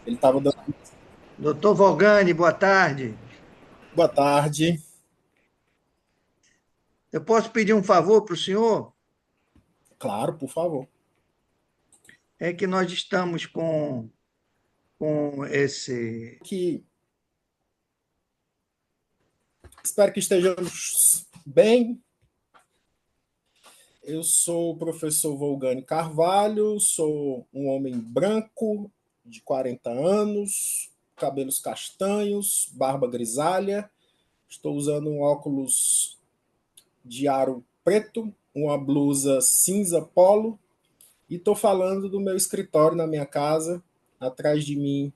Ele estava dando Doutor Volgani, boa tarde. boa tarde. Eu posso pedir um favor para o senhor? Claro, por favor. É que nós estamos com esse. Que espero que estejamos bem. Eu sou o professor Volgani Carvalho, sou um homem branco de 40 anos, cabelos castanhos, barba grisalha. Estou usando um óculos de aro preto, uma blusa cinza polo e estou falando do meu escritório na minha casa. Atrás de mim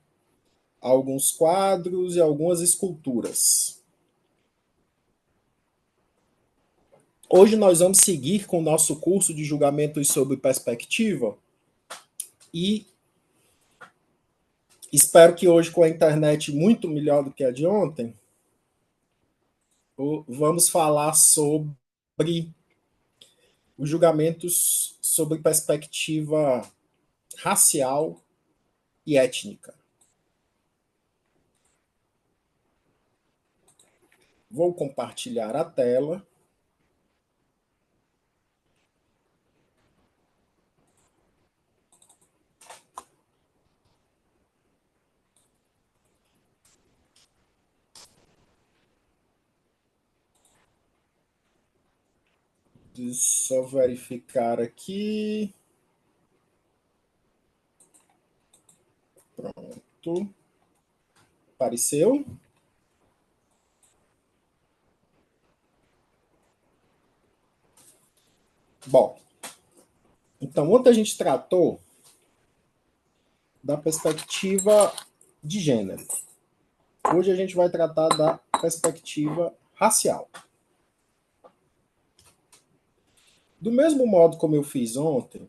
alguns quadros e algumas esculturas. Hoje nós vamos seguir com o nosso curso de julgamentos sobre perspectiva e espero que hoje, com a internet muito melhor do que a de ontem, vamos falar sobre os julgamentos sobre perspectiva racial e étnica. Vou compartilhar a tela. Deixa eu só verificar aqui. Pronto. Apareceu? Bom, então ontem a gente tratou da perspectiva de gênero. Hoje a gente vai tratar da perspectiva racial. Do mesmo modo como eu fiz ontem,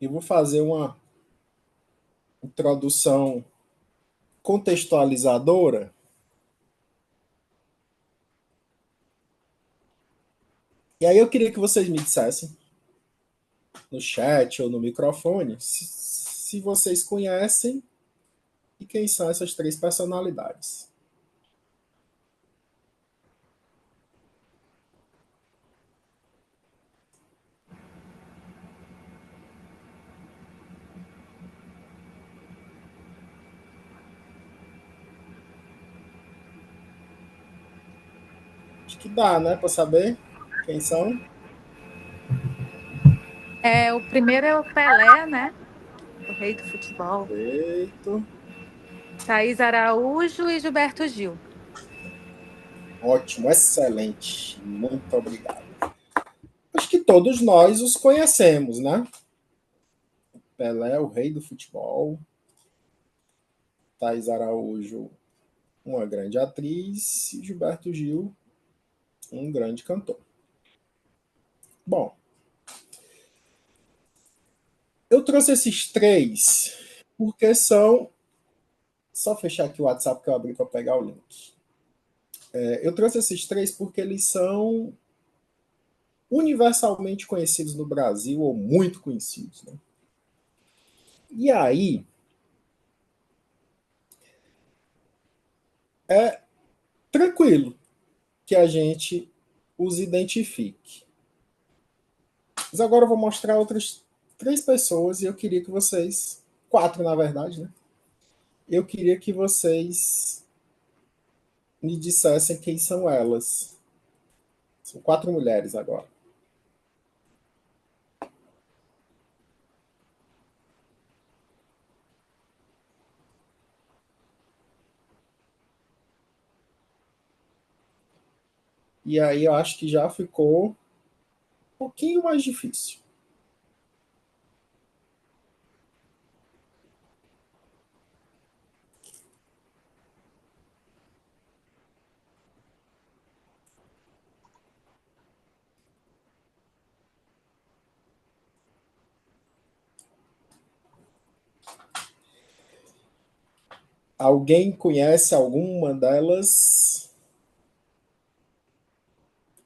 eu vou fazer uma introdução contextualizadora. E aí eu queria que vocês me dissessem, no chat ou no microfone, se vocês conhecem e quem são essas três personalidades. Acho que dá, né, para saber quem são. O primeiro é o Pelé, né? O rei do futebol. Perfeito. Thaís Araújo e Gilberto Gil. Ótimo, excelente. Muito obrigado. Acho que todos nós os conhecemos, né? Pelé, o rei do futebol. Thais Araújo, uma grande atriz. E Gilberto Gil, um grande cantor. Bom, eu trouxe esses três porque são. Só fechar aqui o WhatsApp que eu abri para pegar o link. Eu trouxe esses três porque eles são universalmente conhecidos no Brasil, ou muito conhecidos. Né? E aí, é tranquilo que a gente os identifique. Mas agora eu vou mostrar outras três pessoas e eu queria que vocês, quatro na verdade, né? Eu queria que vocês me dissessem quem são elas. São quatro mulheres agora. E aí eu acho que já ficou um pouquinho mais difícil. Alguém conhece alguma delas?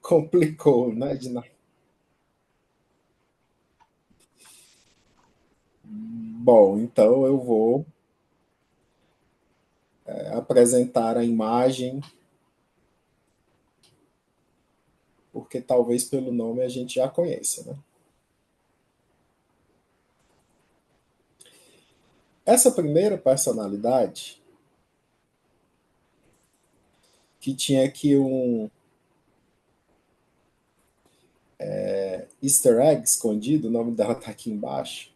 Complicou, né, Dina? Bom, então eu vou apresentar a imagem, porque talvez pelo nome a gente já conheça, né? Essa primeira personalidade, que tinha aqui um easter egg escondido, o nome dela está aqui embaixo,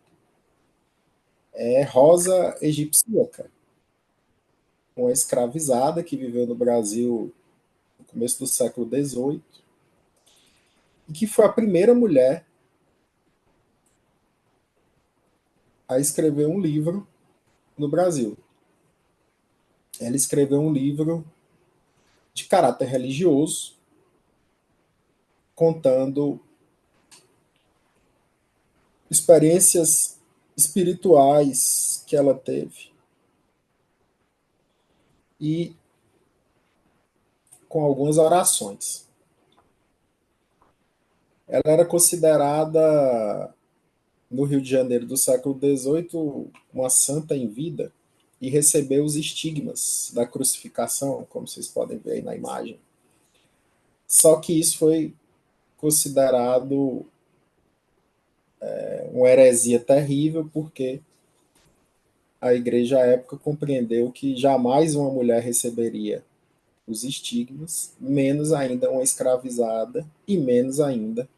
é Rosa Egipcíaca, uma escravizada que viveu no Brasil no começo do século XVIII, e que foi a primeira mulher a escrever um livro no Brasil. Ela escreveu um livro de caráter religioso, contando experiências espirituais que ela teve e com algumas orações. Ela era considerada, no Rio de Janeiro do século XVIII, uma santa em vida e recebeu os estigmas da crucificação, como vocês podem ver aí na imagem. Só que isso foi considerado uma heresia terrível, porque a igreja à época compreendeu que jamais uma mulher receberia os estigmas, menos ainda uma escravizada e menos ainda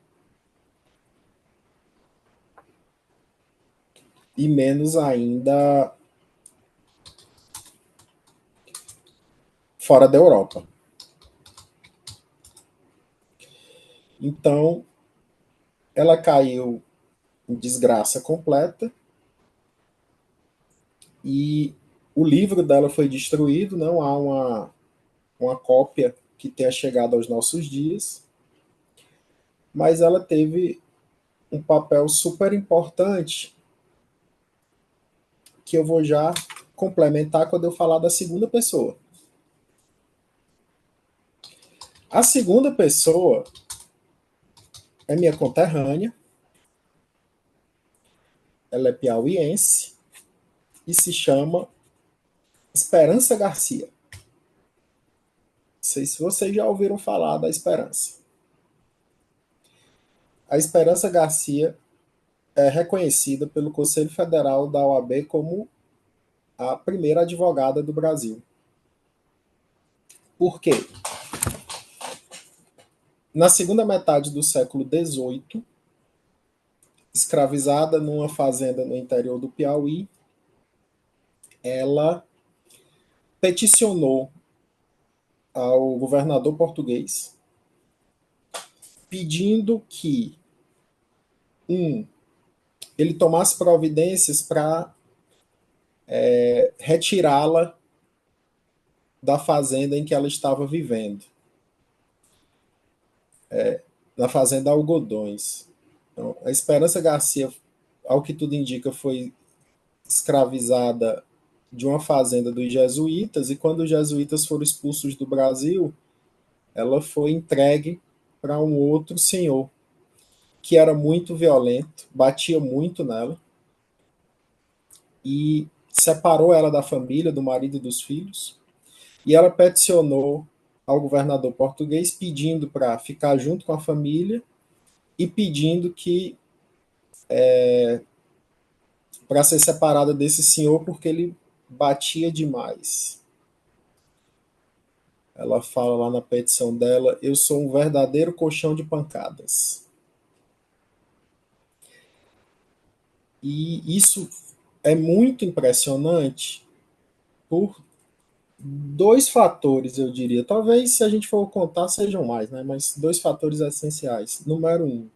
fora da Europa. Então, ela caiu em desgraça completa e o livro dela foi destruído, não há uma cópia que tenha chegado aos nossos dias, mas ela teve um papel super importante que eu vou já complementar quando eu falar da segunda pessoa. A segunda pessoa é minha conterrânea, ela é piauiense e se chama Esperança Garcia. Não sei se vocês já ouviram falar da Esperança. A Esperança Garcia é reconhecida pelo Conselho Federal da OAB como a primeira advogada do Brasil. Por quê? Na segunda metade do século XVIII, escravizada numa fazenda no interior do Piauí, ela peticionou ao governador português pedindo que ele tomasse providências para retirá-la da fazenda em que ela estava vivendo, na fazenda Algodões. Então, a Esperança Garcia, ao que tudo indica, foi escravizada de uma fazenda dos jesuítas, e quando os jesuítas foram expulsos do Brasil, ela foi entregue para um outro senhor, que era muito violento, batia muito nela, e separou ela da família, do marido e dos filhos, e ela peticionou ao governador português pedindo para ficar junto com a família e pedindo que para ser separada desse senhor porque ele batia demais. Ela fala lá na petição dela: eu sou um verdadeiro colchão de pancadas. E isso é muito impressionante por dois fatores, eu diria. Talvez, se a gente for contar, sejam mais, né? Mas dois fatores essenciais. Número um,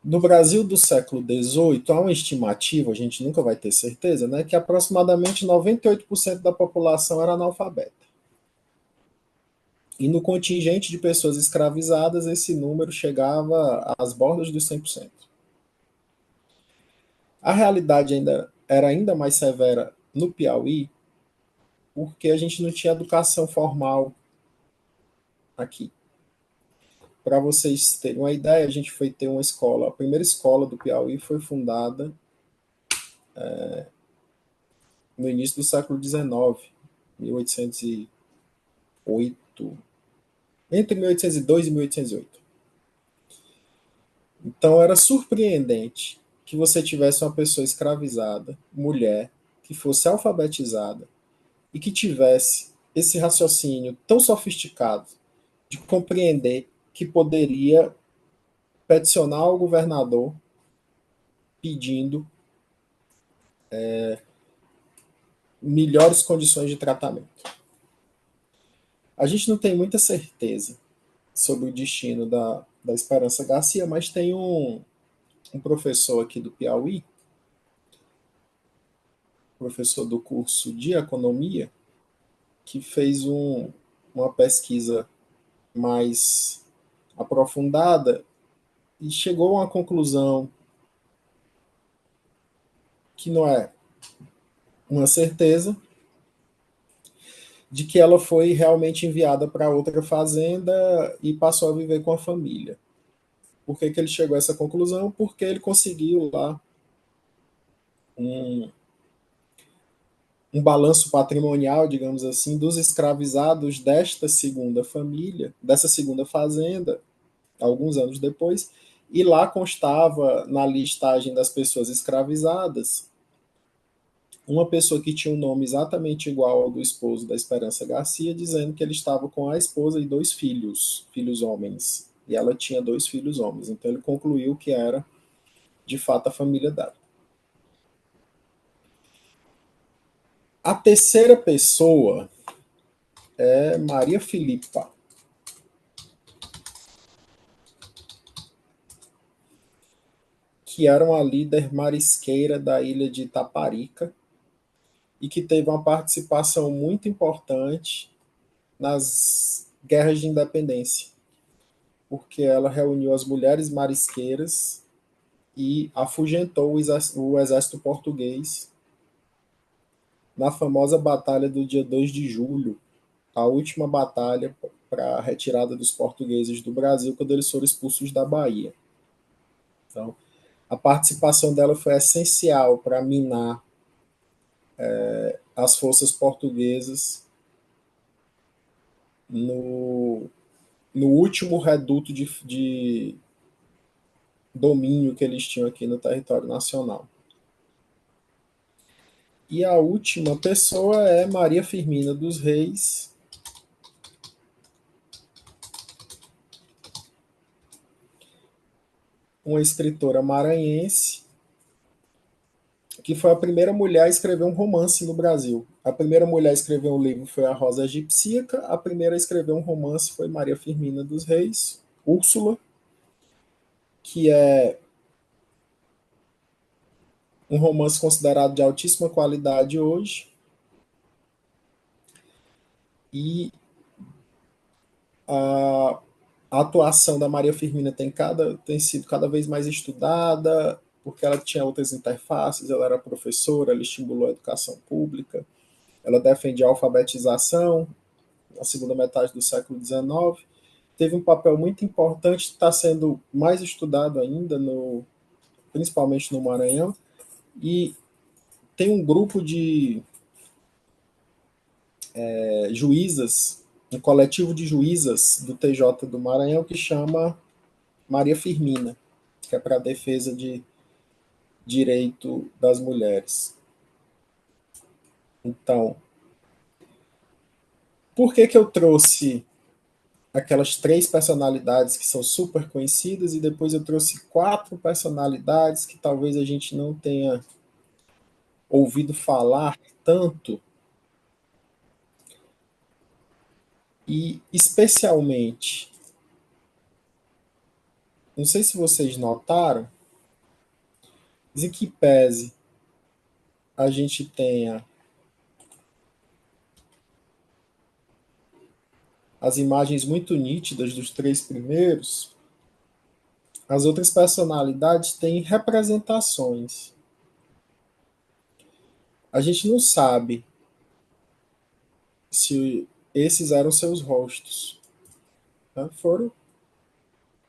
no Brasil do século XVIII, há uma estimativa, a gente nunca vai ter certeza, né, que aproximadamente 98% da população era analfabeta. E no contingente de pessoas escravizadas, esse número chegava às bordas dos 100%. A realidade era ainda mais severa no Piauí, porque a gente não tinha educação formal aqui. Para vocês terem uma ideia, a gente foi ter uma escola, a primeira escola do Piauí foi fundada no início do século XIX, 1808, entre 1802 e 1808. Então era surpreendente que você tivesse uma pessoa escravizada, mulher, que fosse alfabetizada e que tivesse esse raciocínio tão sofisticado de compreender que poderia peticionar ao governador pedindo melhores condições de tratamento. A gente não tem muita certeza sobre o destino da Esperança Garcia, mas tem um professor aqui do Piauí, professor do curso de Economia, que fez uma pesquisa mais aprofundada e chegou a uma conclusão que não é uma certeza, de que ela foi realmente enviada para outra fazenda e passou a viver com a família. Por que ele chegou a essa conclusão? Porque ele conseguiu lá um balanço patrimonial, digamos assim, dos escravizados desta segunda família, dessa segunda fazenda, alguns anos depois, e lá constava na listagem das pessoas escravizadas uma pessoa que tinha um nome exatamente igual ao do esposo da Esperança Garcia, dizendo que ele estava com a esposa e 2 filhos, filhos homens. E ela tinha 2 filhos homens. Então ele concluiu que era, de fato, a família dela. A terceira pessoa é Maria Filipa, que era uma líder marisqueira da ilha de Itaparica e que teve uma participação muito importante nas guerras de independência, porque ela reuniu as mulheres marisqueiras e afugentou o exército português na famosa batalha do dia 2 de julho, a última batalha para a retirada dos portugueses do Brasil, quando eles foram expulsos da Bahia. Então, a participação dela foi essencial para minar as forças portuguesas no último reduto de domínio que eles tinham aqui no território nacional. E a última pessoa é Maria Firmina dos Reis, uma escritora maranhense, que foi a primeira mulher a escrever um romance no Brasil. A primeira mulher a escrever um livro foi a Rosa Egipsíaca, a primeira a escrever um romance foi Maria Firmina dos Reis, Úrsula, que é um romance considerado de altíssima qualidade hoje. E a atuação da Maria Firmina tem sido cada vez mais estudada, porque ela tinha outras interfaces, ela era professora, ela estimulou a educação pública, ela defendia a alfabetização na segunda metade do século XIX, teve um papel muito importante, está sendo mais estudado ainda, principalmente no Maranhão, e tem um grupo de juízas, um coletivo de juízas do TJ do Maranhão que chama Maria Firmina, que é para a defesa de direito das mulheres. Então, por que eu trouxe aquelas 3 personalidades que são super conhecidas e depois eu trouxe 4 personalidades que talvez a gente não tenha ouvido falar tanto? E especialmente, não sei se vocês notaram, em que pese a gente tenha as imagens muito nítidas dos 3 primeiros, as outras personalidades têm representações. A gente não sabe se esses eram seus rostos. Né? Foram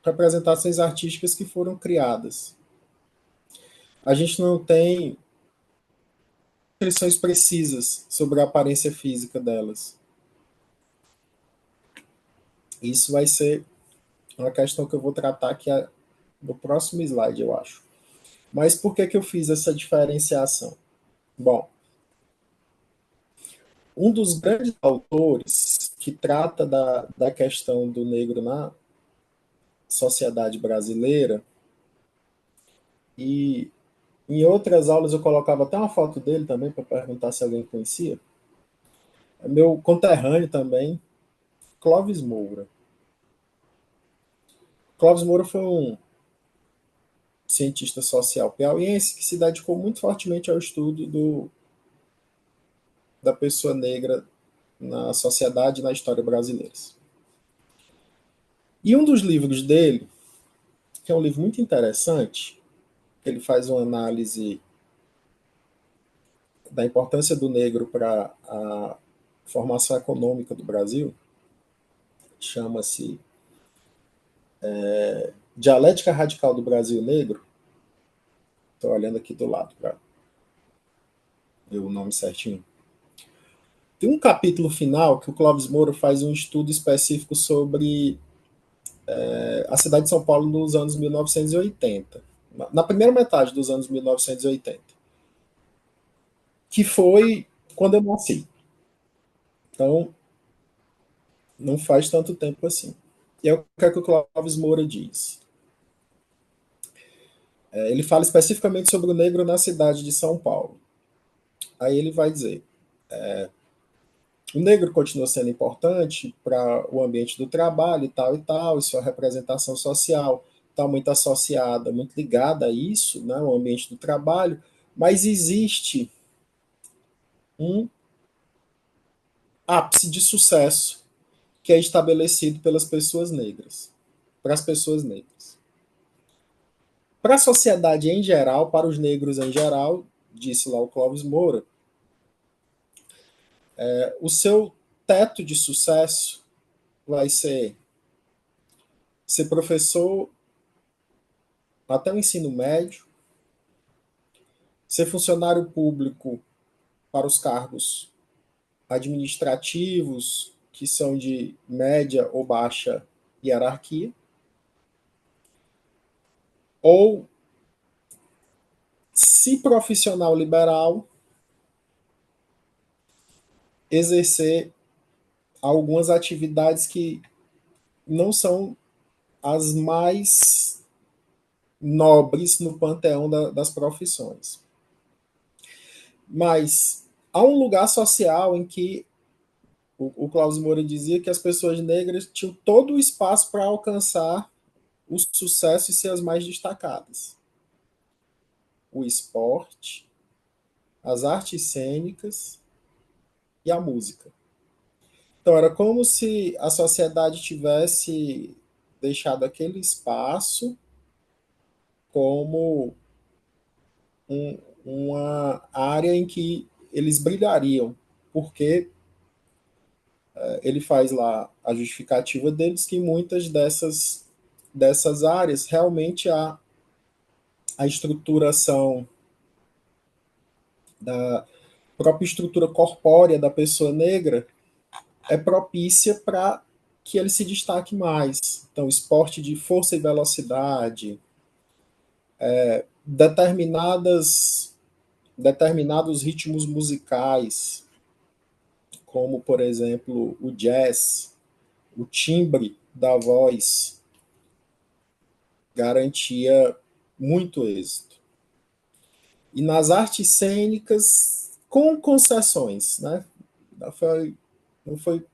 representações artísticas que foram criadas. A gente não tem descrições precisas sobre a aparência física delas. Isso vai ser uma questão que eu vou tratar aqui no próximo slide, eu acho. Mas por que eu fiz essa diferenciação? Bom, um dos grandes autores que trata da questão do negro na sociedade brasileira, e em outras aulas eu colocava até uma foto dele também para perguntar se alguém conhecia, é meu conterrâneo também, Clóvis Moura. Clóvis Moura foi um cientista social piauiense que se dedicou muito fortemente ao estudo da pessoa negra na sociedade e na história brasileira. E um dos livros dele, que é um livro muito interessante, ele faz uma análise da importância do negro para a formação econômica do Brasil, chama-se Dialética Radical do Brasil Negro. Estou olhando aqui do lado para ver o nome certinho. Tem um capítulo final que o Clóvis Moura faz um estudo específico sobre a cidade de São Paulo nos anos 1980, na primeira metade dos anos 1980, que foi quando eu nasci. Então, não faz tanto tempo assim. E é o que o Clóvis Moura diz. Ele fala especificamente sobre o negro na cidade de São Paulo. Aí ele vai dizer: o negro continua sendo importante para o ambiente do trabalho e tal, e sua representação social está muito associada, muito ligada a isso, né, o ambiente do trabalho, mas existe um ápice de sucesso que é estabelecido pelas pessoas negras, para as pessoas negras. Para a sociedade em geral, para os negros em geral, disse lá o Clóvis Moura, o seu teto de sucesso vai ser professor até o ensino médio, ser funcionário público para os cargos administrativos, que são de média ou baixa hierarquia, ou, se profissional liberal, exercer algumas atividades que não são as mais nobres no panteão das profissões. Mas há um lugar social em que o Clóvis Moura dizia que as pessoas negras tinham todo o espaço para alcançar o sucesso e ser as mais destacadas. O esporte, as artes cênicas e a música. Então era como se a sociedade tivesse deixado aquele espaço como uma área em que eles brilhariam, porque ele faz lá a justificativa deles que em muitas dessas áreas realmente a estruturação da própria estrutura corpórea da pessoa negra é propícia para que ele se destaque mais. Então, esporte de força e velocidade, determinados ritmos musicais, como, por exemplo, o jazz, o timbre da voz garantia muito êxito. E nas artes cênicas, com concessões, né? Não foi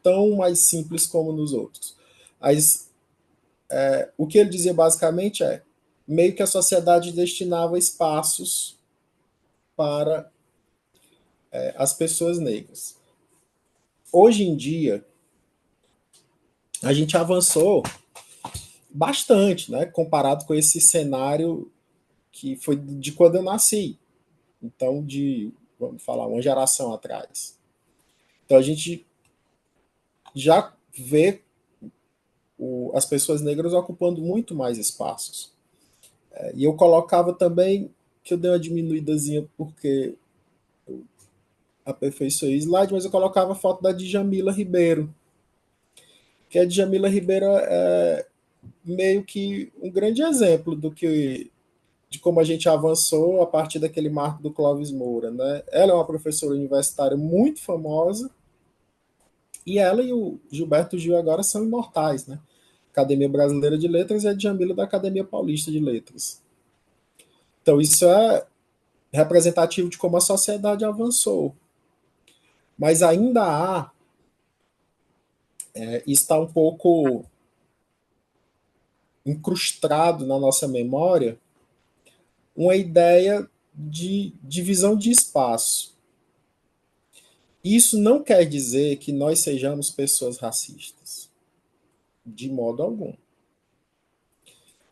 tão mais simples como nos outros. Mas o que ele dizia basicamente é meio que a sociedade destinava espaços para as pessoas negras. Hoje em dia, a gente avançou bastante, né, comparado com esse cenário que foi de quando eu nasci. Então, vamos falar, uma geração atrás. Então, a gente já vê as pessoas negras ocupando muito mais espaços. E eu colocava também que eu dei uma diminuidazinha porque aperfeiçoei o slide, mas eu colocava a foto da Djamila Ribeiro, que a Djamila Ribeiro é meio que um grande exemplo de como a gente avançou a partir daquele marco do Clóvis Moura, né? Ela é uma professora universitária muito famosa, e ela e o Gilberto Gil agora são imortais, né? Academia Brasileira de Letras e a Djamila da Academia Paulista de Letras. Então isso é representativo de como a sociedade avançou. Mas ainda há, está um pouco incrustado na nossa memória, uma ideia de divisão de espaço. Isso não quer dizer que nós sejamos pessoas racistas, de modo algum.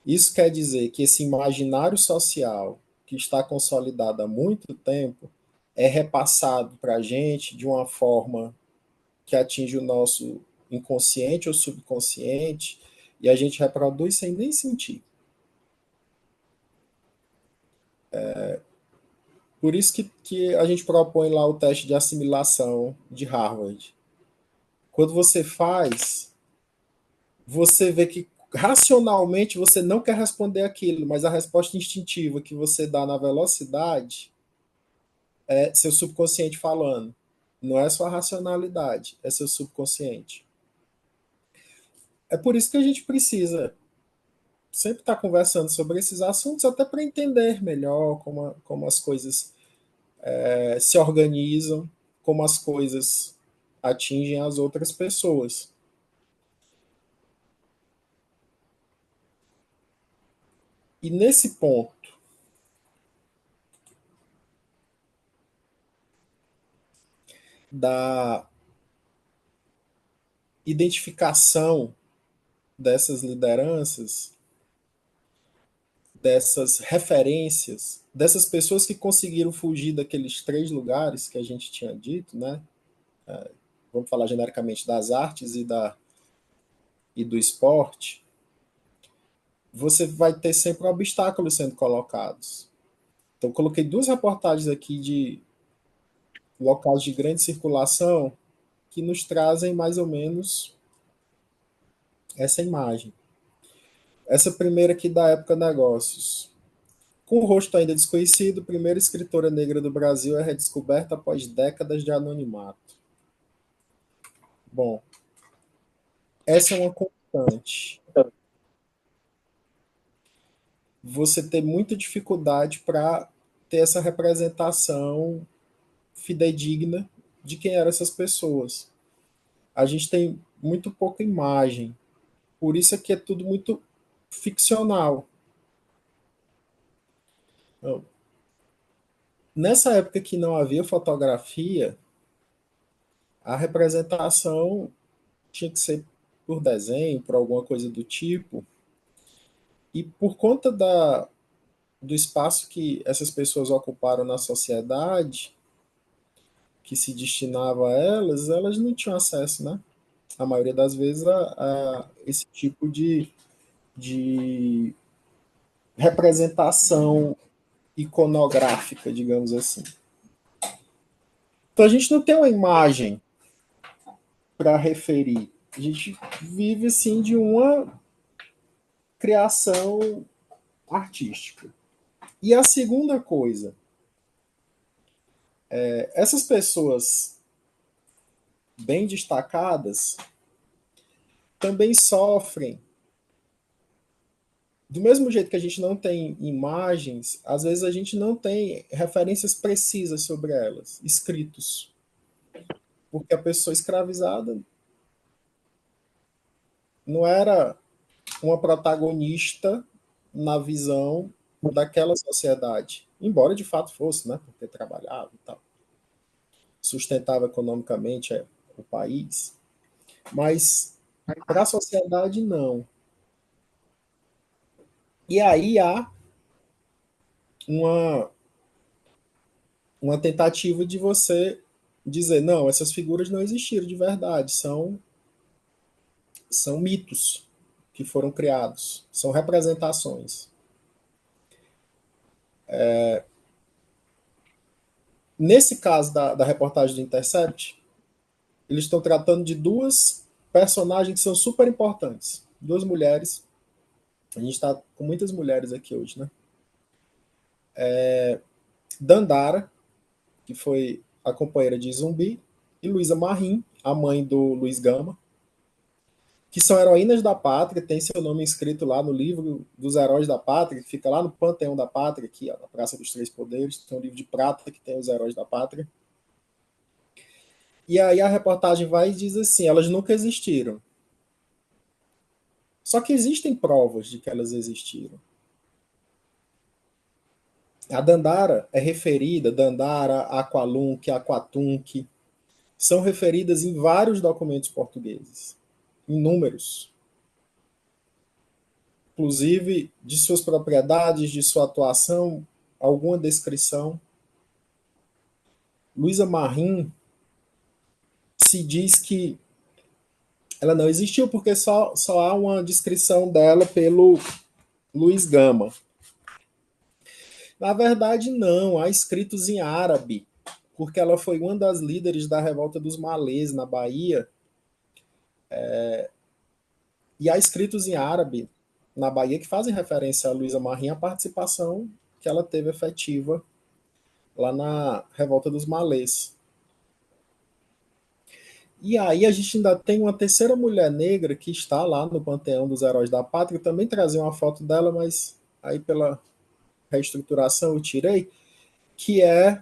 Isso quer dizer que esse imaginário social que está consolidado há muito tempo é repassado para a gente de uma forma que atinge o nosso inconsciente ou subconsciente e a gente reproduz sem nem sentir. Por isso que a gente propõe lá o teste de assimilação de Harvard. Quando você faz, você vê que racionalmente você não quer responder aquilo, mas a resposta instintiva que você dá na velocidade é seu subconsciente falando. Não é sua racionalidade, é seu subconsciente. É por isso que a gente precisa sempre estar conversando sobre esses assuntos, até para entender melhor como as coisas se organizam, como as coisas atingem as outras pessoas. E nesse ponto da identificação dessas lideranças, dessas referências, dessas pessoas que conseguiram fugir daqueles 3 lugares que a gente tinha dito, né? Vamos falar genericamente das artes e do esporte, você vai ter sempre obstáculos sendo colocados. Então, coloquei 2 reportagens aqui de locais de grande circulação que nos trazem mais ou menos essa imagem. Essa primeira aqui da Época Negócios. Com o rosto ainda desconhecido, a primeira escritora negra do Brasil é redescoberta após décadas de anonimato. Bom, essa é uma constante. Você ter muita dificuldade para ter essa representação fidedigna de quem eram essas pessoas. A gente tem muito pouca imagem. Por isso é que é tudo muito ficcional. Então, nessa época que não havia fotografia, a representação tinha que ser por desenho, por alguma coisa do tipo. E por conta do espaço que essas pessoas ocuparam na sociedade, que se destinava a elas, elas não tinham acesso, né? A maioria das vezes, a esse tipo de representação iconográfica, digamos assim. Então a gente não tem uma imagem para referir. A gente vive assim de uma criação artística. E a segunda coisa, essas pessoas bem destacadas também sofrem. Do mesmo jeito que a gente não tem imagens, às vezes a gente não tem referências precisas sobre elas, escritos. Porque a pessoa escravizada não era uma protagonista na visão daquela sociedade. Embora de fato fosse, né? Porque trabalhava e tal. Sustentava economicamente o país. Mas para a sociedade, não. E aí há uma, uma tentativa de você dizer, não, essas figuras não existiram de verdade, são mitos que foram criados, são representações. nesse caso da reportagem do Intercept, eles estão tratando de duas personagens que são super importantes. Duas mulheres. A gente está com muitas mulheres aqui hoje, né? Dandara, que foi a companheira de Zumbi, e Luísa Marim, a mãe do Luiz Gama, que são heroínas da pátria, tem seu nome escrito lá no livro dos heróis da pátria, que fica lá no Panteão da Pátria, aqui ó, na Praça dos Três Poderes, tem um livro de prata que tem os heróis da pátria. E aí a reportagem vai e diz assim, elas nunca existiram. Só que existem provas de que elas existiram. A Dandara é referida, Dandara, Aqualunque, Aquatunque, são referidas em vários documentos portugueses, inúmeros. Inclusive de suas propriedades, de sua atuação, alguma descrição. Luísa Marim se diz que ela não existiu porque só há uma descrição dela pelo Luiz Gama. Na verdade, não, há escritos em árabe, porque ela foi uma das líderes da revolta dos malês na Bahia. E há escritos em árabe na Bahia que fazem referência a Luísa Marim, a participação que ela teve efetiva lá na revolta dos malês. E aí a gente ainda tem uma terceira mulher negra que está lá no Panteão dos Heróis da Pátria. Eu também trazia uma foto dela, mas aí pela reestruturação eu tirei, que é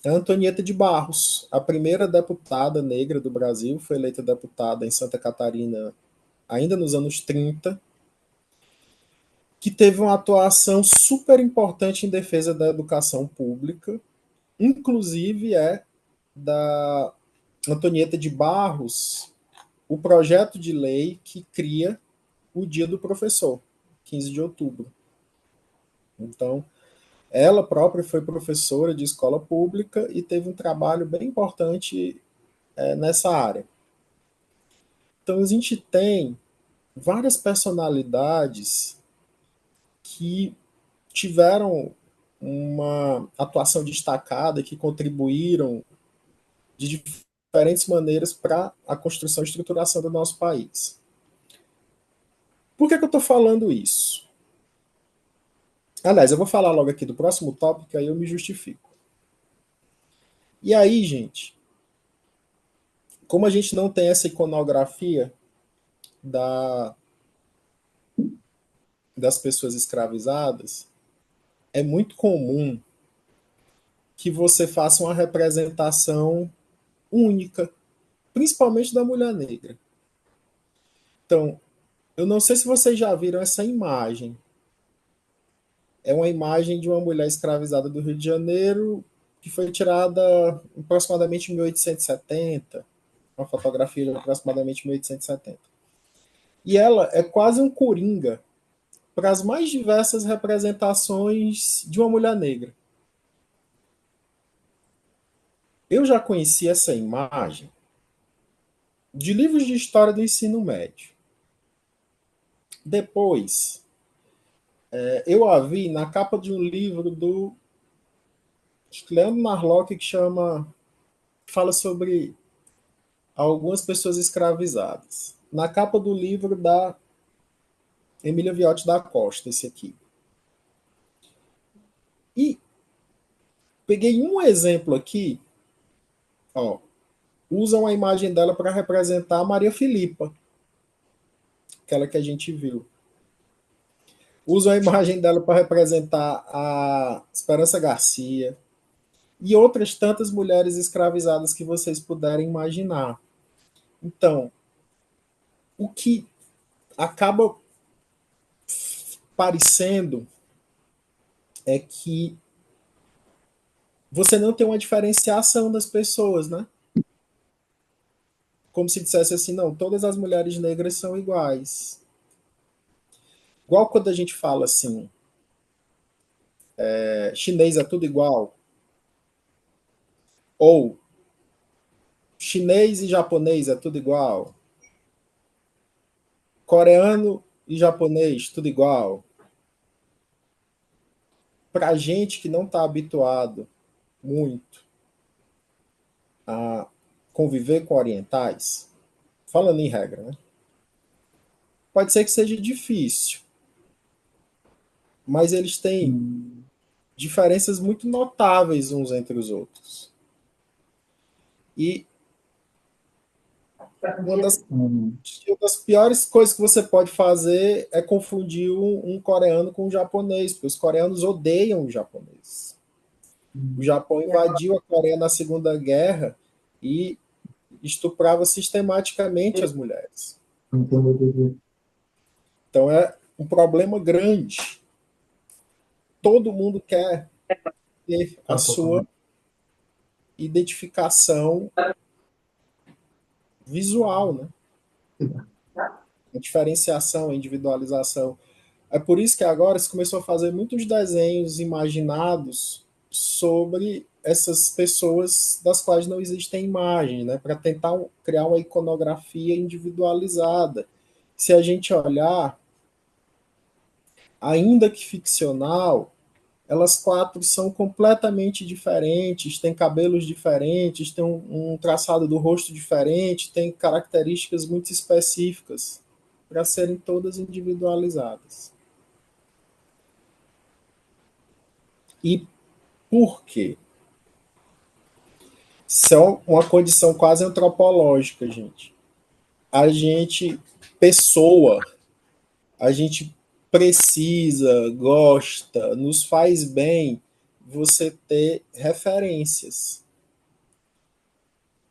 a Antonieta de Barros, a primeira deputada negra do Brasil, foi eleita deputada em Santa Catarina ainda nos anos 30, que teve uma atuação super importante em defesa da educação pública, inclusive é da Antonieta de Barros o projeto de lei que cria o Dia do Professor, 15 de outubro. Então, ela própria foi professora de escola pública e teve um trabalho bem importante nessa área. Então, a gente tem várias personalidades que tiveram uma atuação destacada, que contribuíram de diferentes maneiras para a construção e estruturação do nosso país. Por que eu estou falando isso? Aliás, eu vou falar logo aqui do próximo tópico, aí eu me justifico. E aí, gente, como a gente não tem essa iconografia das pessoas escravizadas, é muito comum que você faça uma representação única, principalmente da mulher negra. Então, eu não sei se vocês já viram essa imagem. É uma imagem de uma mulher escravizada do Rio de Janeiro, que foi tirada aproximadamente em 1870, uma fotografia de aproximadamente 1870. E ela é quase um coringa para as mais diversas representações de uma mulher negra. Eu já conheci essa imagem de livros de história do ensino médio. Depois, eu a vi na capa de um livro do Leandro Narlock que fala sobre algumas pessoas escravizadas. Na capa do livro da Emília Viotti da Costa, esse aqui. E peguei um exemplo aqui, ó, usam a imagem dela para representar a Maria Filipa, aquela que a gente viu. Usam a imagem dela para representar a Esperança Garcia e outras tantas mulheres escravizadas que vocês puderem imaginar. Então, o que acaba parecendo é que você não tem uma diferenciação das pessoas, né? Como se dissesse assim, não, todas as mulheres negras são iguais. Igual quando a gente fala assim, chinês é tudo igual, ou chinês e japonês é tudo igual, coreano e japonês, tudo igual. Para gente que não está habituado muito a conviver com orientais, falando em regra, né? Pode ser que seja difícil, mas eles têm diferenças muito notáveis uns entre os outros. E uma das piores coisas que você pode fazer é confundir um coreano com um japonês, porque os coreanos odeiam o japonês. O Japão invadiu a Coreia na Segunda Guerra e estuprava sistematicamente as mulheres. Então é um problema grande. Todo mundo quer ter a sua identificação visual, né? A diferenciação, a individualização. É por isso que agora se começou a fazer muitos desenhos imaginados sobre essas pessoas das quais não existem imagens, né? Para tentar criar uma iconografia individualizada. Se a gente olhar, ainda que ficcional, elas quatro são completamente diferentes, têm cabelos diferentes, têm um traçado do rosto diferente, têm características muito específicas para serem todas individualizadas. E por quê? Isso é uma condição quase antropológica, gente. A gente, pessoa, a gente precisa, gosta, nos faz bem você ter referências.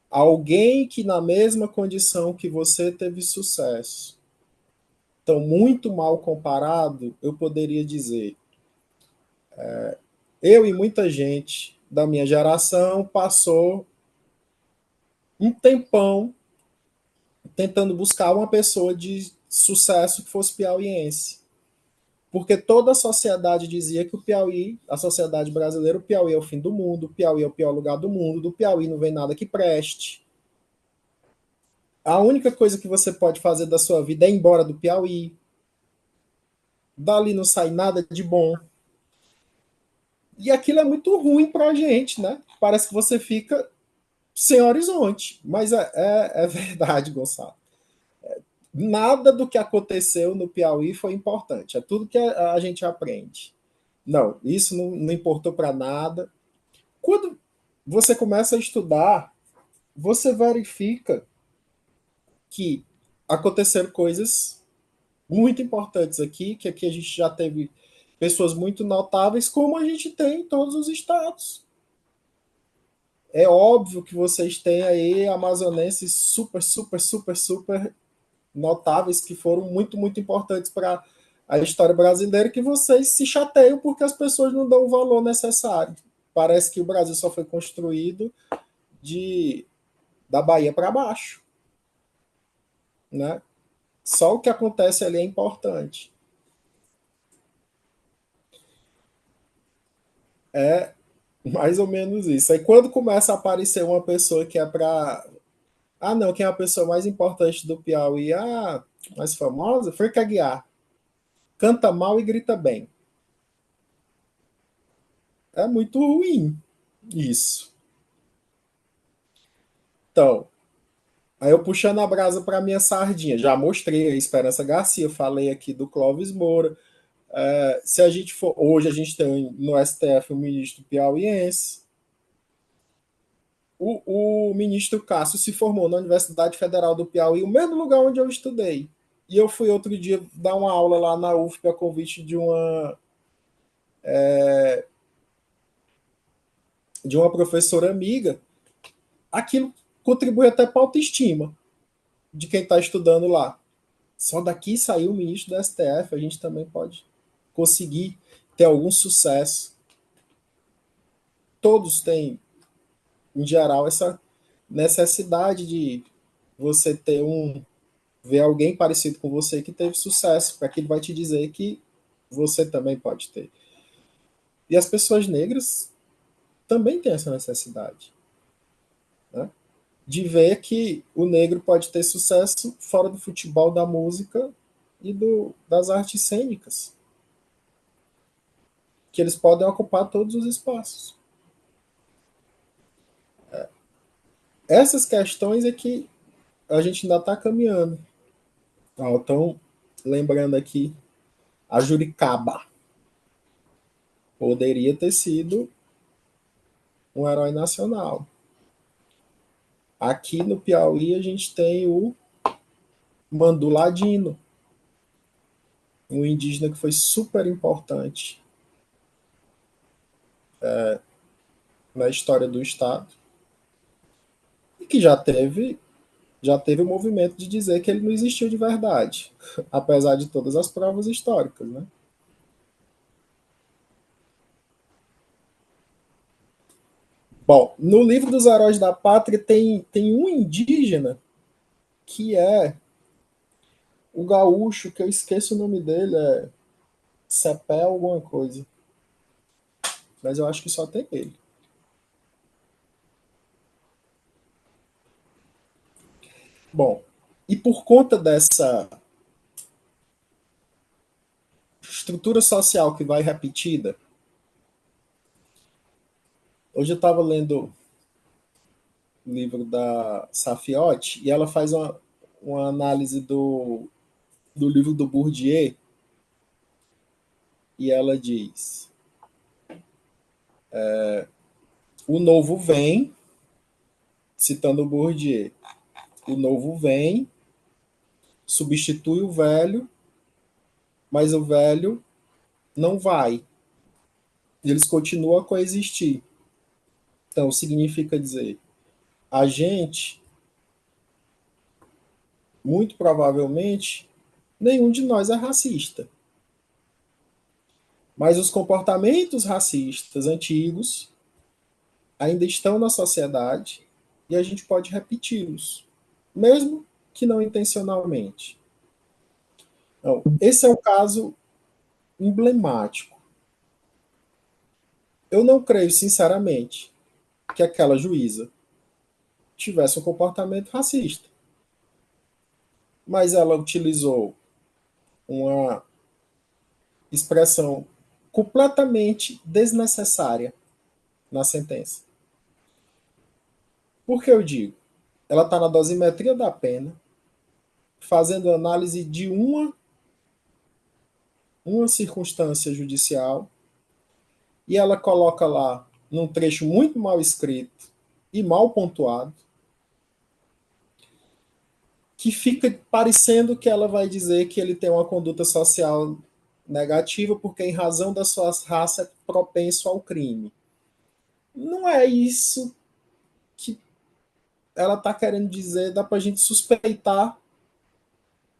Alguém que na mesma condição que você teve sucesso. Então, muito mal comparado, eu poderia dizer, eu e muita gente da minha geração passou um tempão tentando buscar uma pessoa de sucesso que fosse piauiense. Porque toda a sociedade dizia que o Piauí, a sociedade brasileira, o Piauí é o fim do mundo, o Piauí é o pior lugar do mundo, do Piauí não vem nada que preste. A única coisa que você pode fazer da sua vida é ir embora do Piauí. Dali não sai nada de bom. E aquilo é muito ruim para a gente, né? Parece que você fica sem horizonte. Mas é verdade, Gonçalo. Nada do que aconteceu no Piauí foi importante. É tudo que a gente aprende. Não, isso não importou para nada. Quando você começa a estudar, você verifica que aconteceram coisas muito importantes aqui, que aqui a gente já teve pessoas muito notáveis, como a gente tem em todos os estados. É óbvio que vocês têm aí amazonenses super, super, super, super notáveis que foram muito, muito importantes para a história brasileira, que vocês se chateiam porque as pessoas não dão o valor necessário. Parece que o Brasil só foi construído da Bahia para baixo, né? Só o que acontece ali é importante. É mais ou menos isso. Aí quando começa a aparecer uma pessoa que é para... Ah, não, quem é a pessoa mais importante do Piauí? Ah, mais famosa? Foi Aguiar. Canta mal e grita bem. É muito ruim isso. Então, aí eu puxando a brasa para minha sardinha. Já mostrei a Esperança Garcia, falei aqui do Clóvis Moura. Se a gente for... Hoje a gente tem no STF o ministro piauiense. O ministro Cássio se formou na Universidade Federal do Piauí, o mesmo lugar onde eu estudei. E eu fui outro dia dar uma aula lá na UFP a convite de uma professora amiga. Aquilo contribui até para a autoestima de quem está estudando lá. Só daqui saiu o ministro do STF, a gente também pode conseguir ter algum sucesso. Todos têm, em geral, essa necessidade de você ver alguém parecido com você que teve sucesso, para que ele vai te dizer que você também pode ter. E as pessoas negras também têm essa necessidade, né? De ver que o negro pode ter sucesso fora do futebol, da música e das artes cênicas, que eles podem ocupar todos os espaços. Essas questões é que a gente ainda está caminhando. Então, lembrando aqui, a Juricaba poderia ter sido um herói nacional. Aqui no Piauí a gente tem o Manduladino, um indígena que foi super importante na história do estado e que já teve o movimento de dizer que ele não existiu de verdade, apesar de todas as provas históricas, né? Bom, no livro dos Heróis da Pátria tem um indígena que é o gaúcho, que eu esqueço o nome dele, é Cepé alguma coisa, mas eu acho que só tem ele. Bom, e por conta dessa estrutura social que vai repetida, hoje eu estava lendo o livro da Safiotti e ela faz uma análise do livro do Bourdieu e ela diz: o novo vem, citando o Bourdieu, o novo vem, substitui o velho, mas o velho não vai. Eles continuam a coexistir. Então, significa dizer, a gente, muito provavelmente, nenhum de nós é racista. Mas os comportamentos racistas antigos ainda estão na sociedade e a gente pode repeti-los, mesmo que não intencionalmente. Então, esse é um caso emblemático. Eu não creio, sinceramente, que aquela juíza tivesse um comportamento racista, mas ela utilizou uma expressão completamente desnecessária na sentença. Por que eu digo? Ela está na dosimetria da pena, fazendo análise de uma circunstância judicial, e ela coloca lá, num trecho muito mal escrito e mal pontuado, que fica parecendo que ela vai dizer que ele tem uma conduta social negativa porque, em razão da sua raça, é propenso ao crime. Não é isso que ela está querendo dizer, dá para a gente suspeitar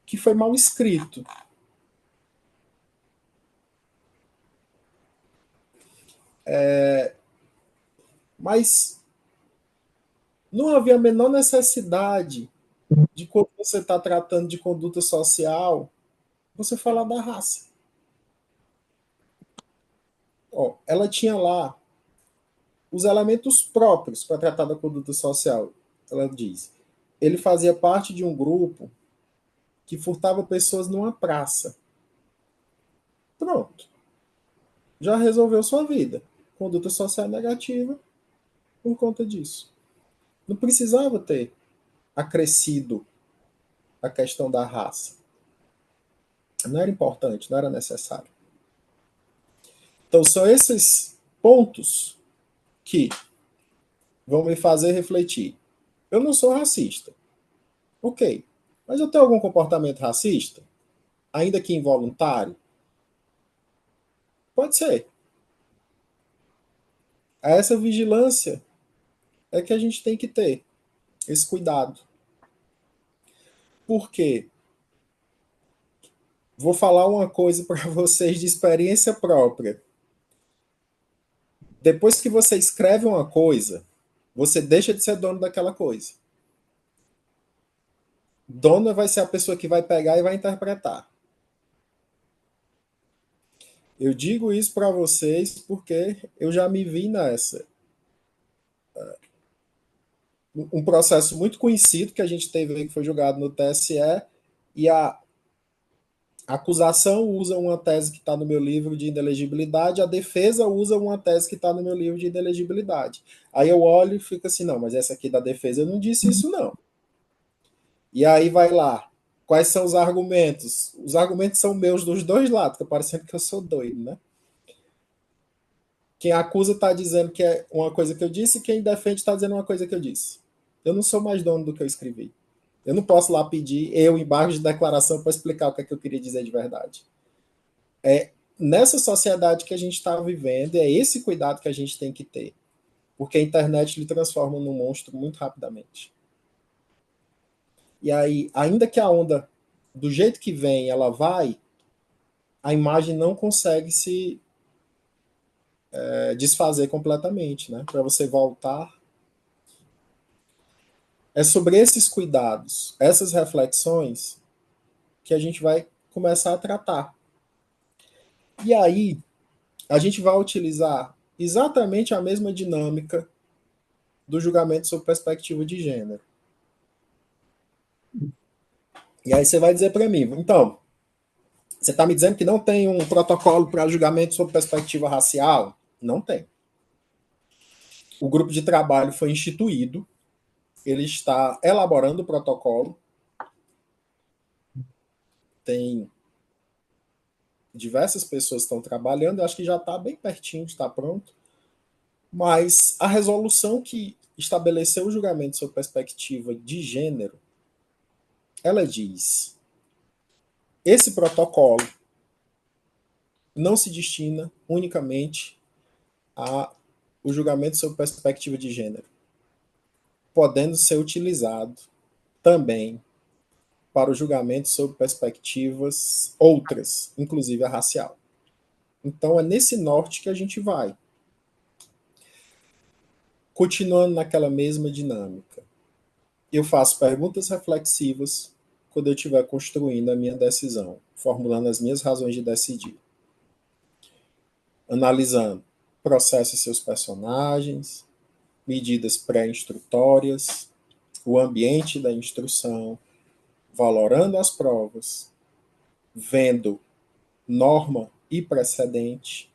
que foi mal escrito. Mas não havia a menor necessidade de, quando você está tratando de conduta social, você falar da raça. Ó, ela tinha lá os elementos próprios para tratar da conduta social. Ela diz: ele fazia parte de um grupo que furtava pessoas numa praça. Pronto. Já resolveu sua vida. Conduta social negativa por conta disso. Não precisava ter acrescido a questão da raça. Não era importante, não era necessário. Então, são esses pontos que vão me fazer refletir. Eu não sou racista. Ok. Mas eu tenho algum comportamento racista? Ainda que involuntário? Pode ser. Essa vigilância é que a gente tem que ter. Esse cuidado. Por quê? Vou falar uma coisa para vocês de experiência própria. Depois que você escreve uma coisa, você deixa de ser dono daquela coisa. Dona vai ser a pessoa que vai pegar e vai interpretar. Eu digo isso para vocês porque eu já me vi nessa. Um processo muito conhecido que a gente teve que foi julgado no TSE e A acusação usa uma tese que está no meu livro de inelegibilidade, a defesa usa uma tese que está no meu livro de inelegibilidade. Aí eu olho e fico assim, não, mas essa aqui da defesa eu não disse isso, não. E aí vai lá. Quais são os argumentos? Os argumentos são meus dos dois lados, fica parecendo que eu sou doido, né? Quem acusa está dizendo que é uma coisa que eu disse, e quem defende está dizendo uma coisa que eu disse. Eu não sou mais dono do que eu escrevi. Eu não posso lá pedir eu embargo de declaração para explicar o que é que eu queria dizer de verdade. É nessa sociedade que a gente está vivendo, é esse cuidado que a gente tem que ter. Porque a internet lhe transforma num monstro muito rapidamente. E aí, ainda que a onda, do jeito que vem, ela vai, a imagem não consegue se desfazer completamente, né? Para você voltar. É sobre esses cuidados, essas reflexões, que a gente vai começar a tratar. E aí, a gente vai utilizar exatamente a mesma dinâmica do julgamento sob perspectiva de gênero. E aí você vai dizer para mim, então, você está me dizendo que não tem um protocolo para julgamento sob perspectiva racial? Não tem. O grupo de trabalho foi instituído, ele está elaborando o protocolo, tem diversas pessoas que estão trabalhando, eu acho que já está bem pertinho de estar pronto, mas a resolução que estabeleceu o julgamento sob perspectiva de gênero, ela diz: esse protocolo não se destina unicamente a o julgamento sob perspectiva de gênero, podendo ser utilizado também para o julgamento sob perspectivas outras, inclusive a racial. Então é nesse norte que a gente vai. Continuando naquela mesma dinâmica. Eu faço perguntas reflexivas quando eu estiver construindo a minha decisão, formulando as minhas razões de decidir. Analisando processo e seus personagens, medidas pré-instrutórias, o ambiente da instrução, valorando as provas, vendo norma e precedente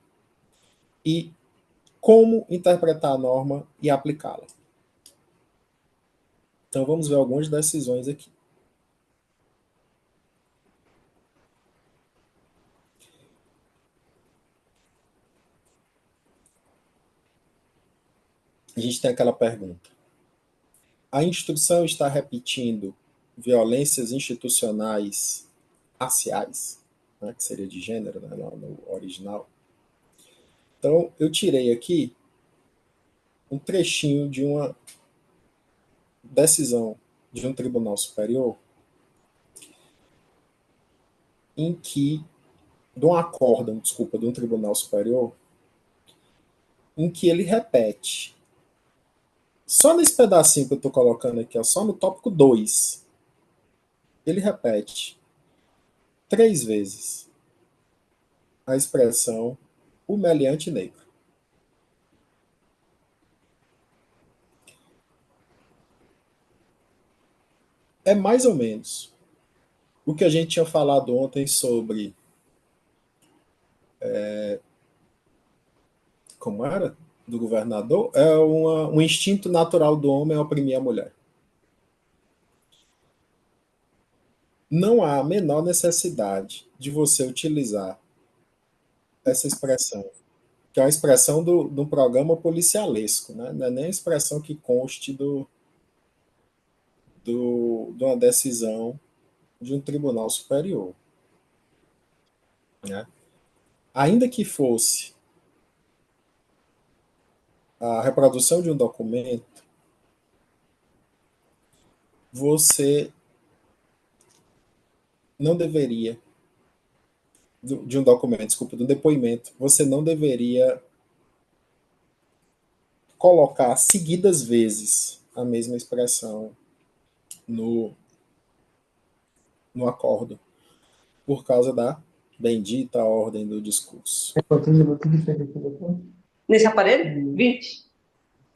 e como interpretar a norma e aplicá-la. Então vamos ver algumas decisões aqui. A gente tem aquela pergunta: a instrução está repetindo violências institucionais raciais, né, que seria de gênero, né, no original? Então, eu tirei aqui um trechinho de uma decisão de um tribunal superior em que, de um acórdão, desculpa, de um tribunal superior, em que ele repete, só nesse pedacinho que eu estou colocando aqui, ó, só no tópico 2, ele repete 3 vezes a expressão o meliante negro. É mais ou menos o que a gente tinha falado ontem sobre como era? Do governador, é um instinto natural do homem oprimir a mulher. Não há a menor necessidade de você utilizar essa expressão, que é uma expressão do programa policialesco, né? Não é nem a expressão que conste de uma decisão de um tribunal superior. Né? Ainda que fosse a reprodução de um documento, você não deveria, de um documento, desculpa, de um depoimento, você não deveria colocar seguidas vezes a mesma expressão no, no acordo, por causa da bendita ordem do discurso. Nesse aparelho? 20.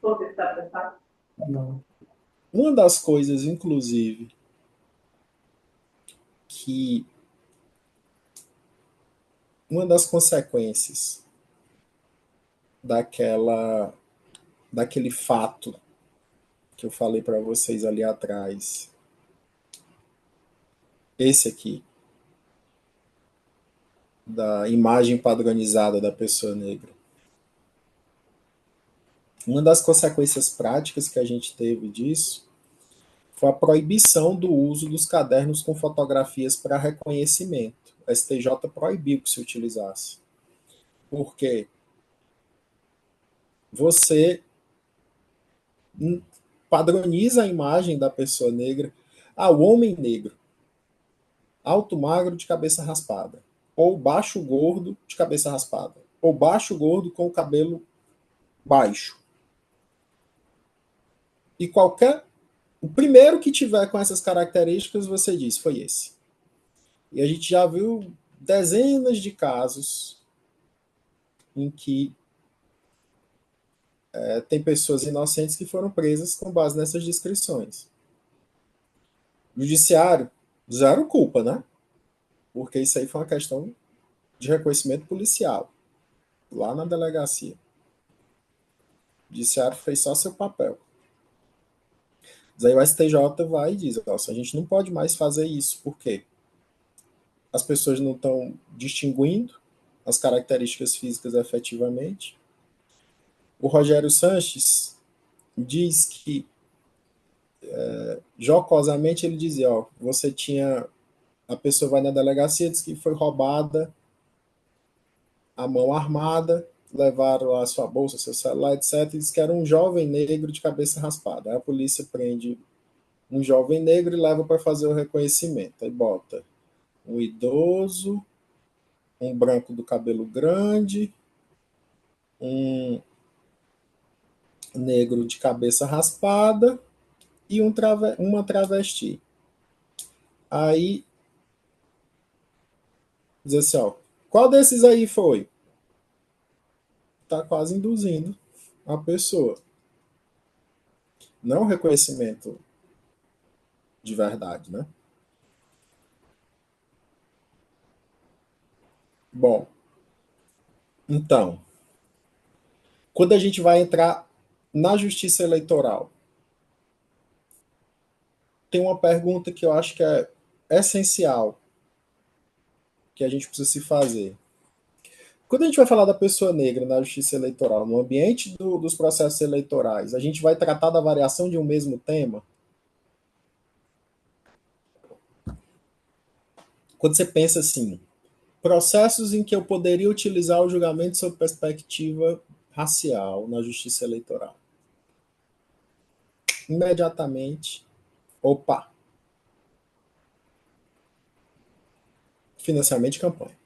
Quanto está prestado? Não. Uma das coisas, inclusive, que uma das consequências daquele fato que eu falei para vocês ali atrás, esse aqui, da imagem padronizada da pessoa negra. Uma das consequências práticas que a gente teve disso foi a proibição do uso dos cadernos com fotografias para reconhecimento. O STJ proibiu que se utilizasse. Porque você padroniza a imagem da pessoa negra. O homem negro, alto magro de cabeça raspada, ou baixo gordo de cabeça raspada, ou baixo gordo com o cabelo baixo. E o primeiro que tiver com essas características, você diz, foi esse. E a gente já viu dezenas de casos em que tem pessoas inocentes que foram presas com base nessas descrições. Judiciário, zero culpa, né? Porque isso aí foi uma questão de reconhecimento policial, lá na delegacia. O judiciário fez só seu papel. Mas aí o STJ vai e diz, nossa, a gente não pode mais fazer isso, por quê? As pessoas não estão distinguindo as características físicas efetivamente. O Rogério Sanches diz que, jocosamente, ele dizia, a pessoa vai na delegacia, diz que foi roubada a mão armada, levaram a sua bolsa, seu celular, etc. E diz que era um jovem negro de cabeça raspada. Aí a polícia prende um jovem negro e leva para fazer o reconhecimento. Aí bota um idoso, um branco do cabelo grande, um negro de cabeça raspada e uma travesti. Aí diz assim, qual desses aí foi? Tá quase induzindo a pessoa. Não reconhecimento de verdade, né? Bom, então, quando a gente vai entrar na justiça eleitoral, tem uma pergunta que eu acho que é essencial, que a gente precisa se fazer. Quando a gente vai falar da pessoa negra na justiça eleitoral, no ambiente dos processos eleitorais, a gente vai tratar da variação de um mesmo tema? Quando você pensa assim, processos em que eu poderia utilizar o julgamento sob perspectiva racial na justiça eleitoral. Imediatamente, opa, financiamento de campanha,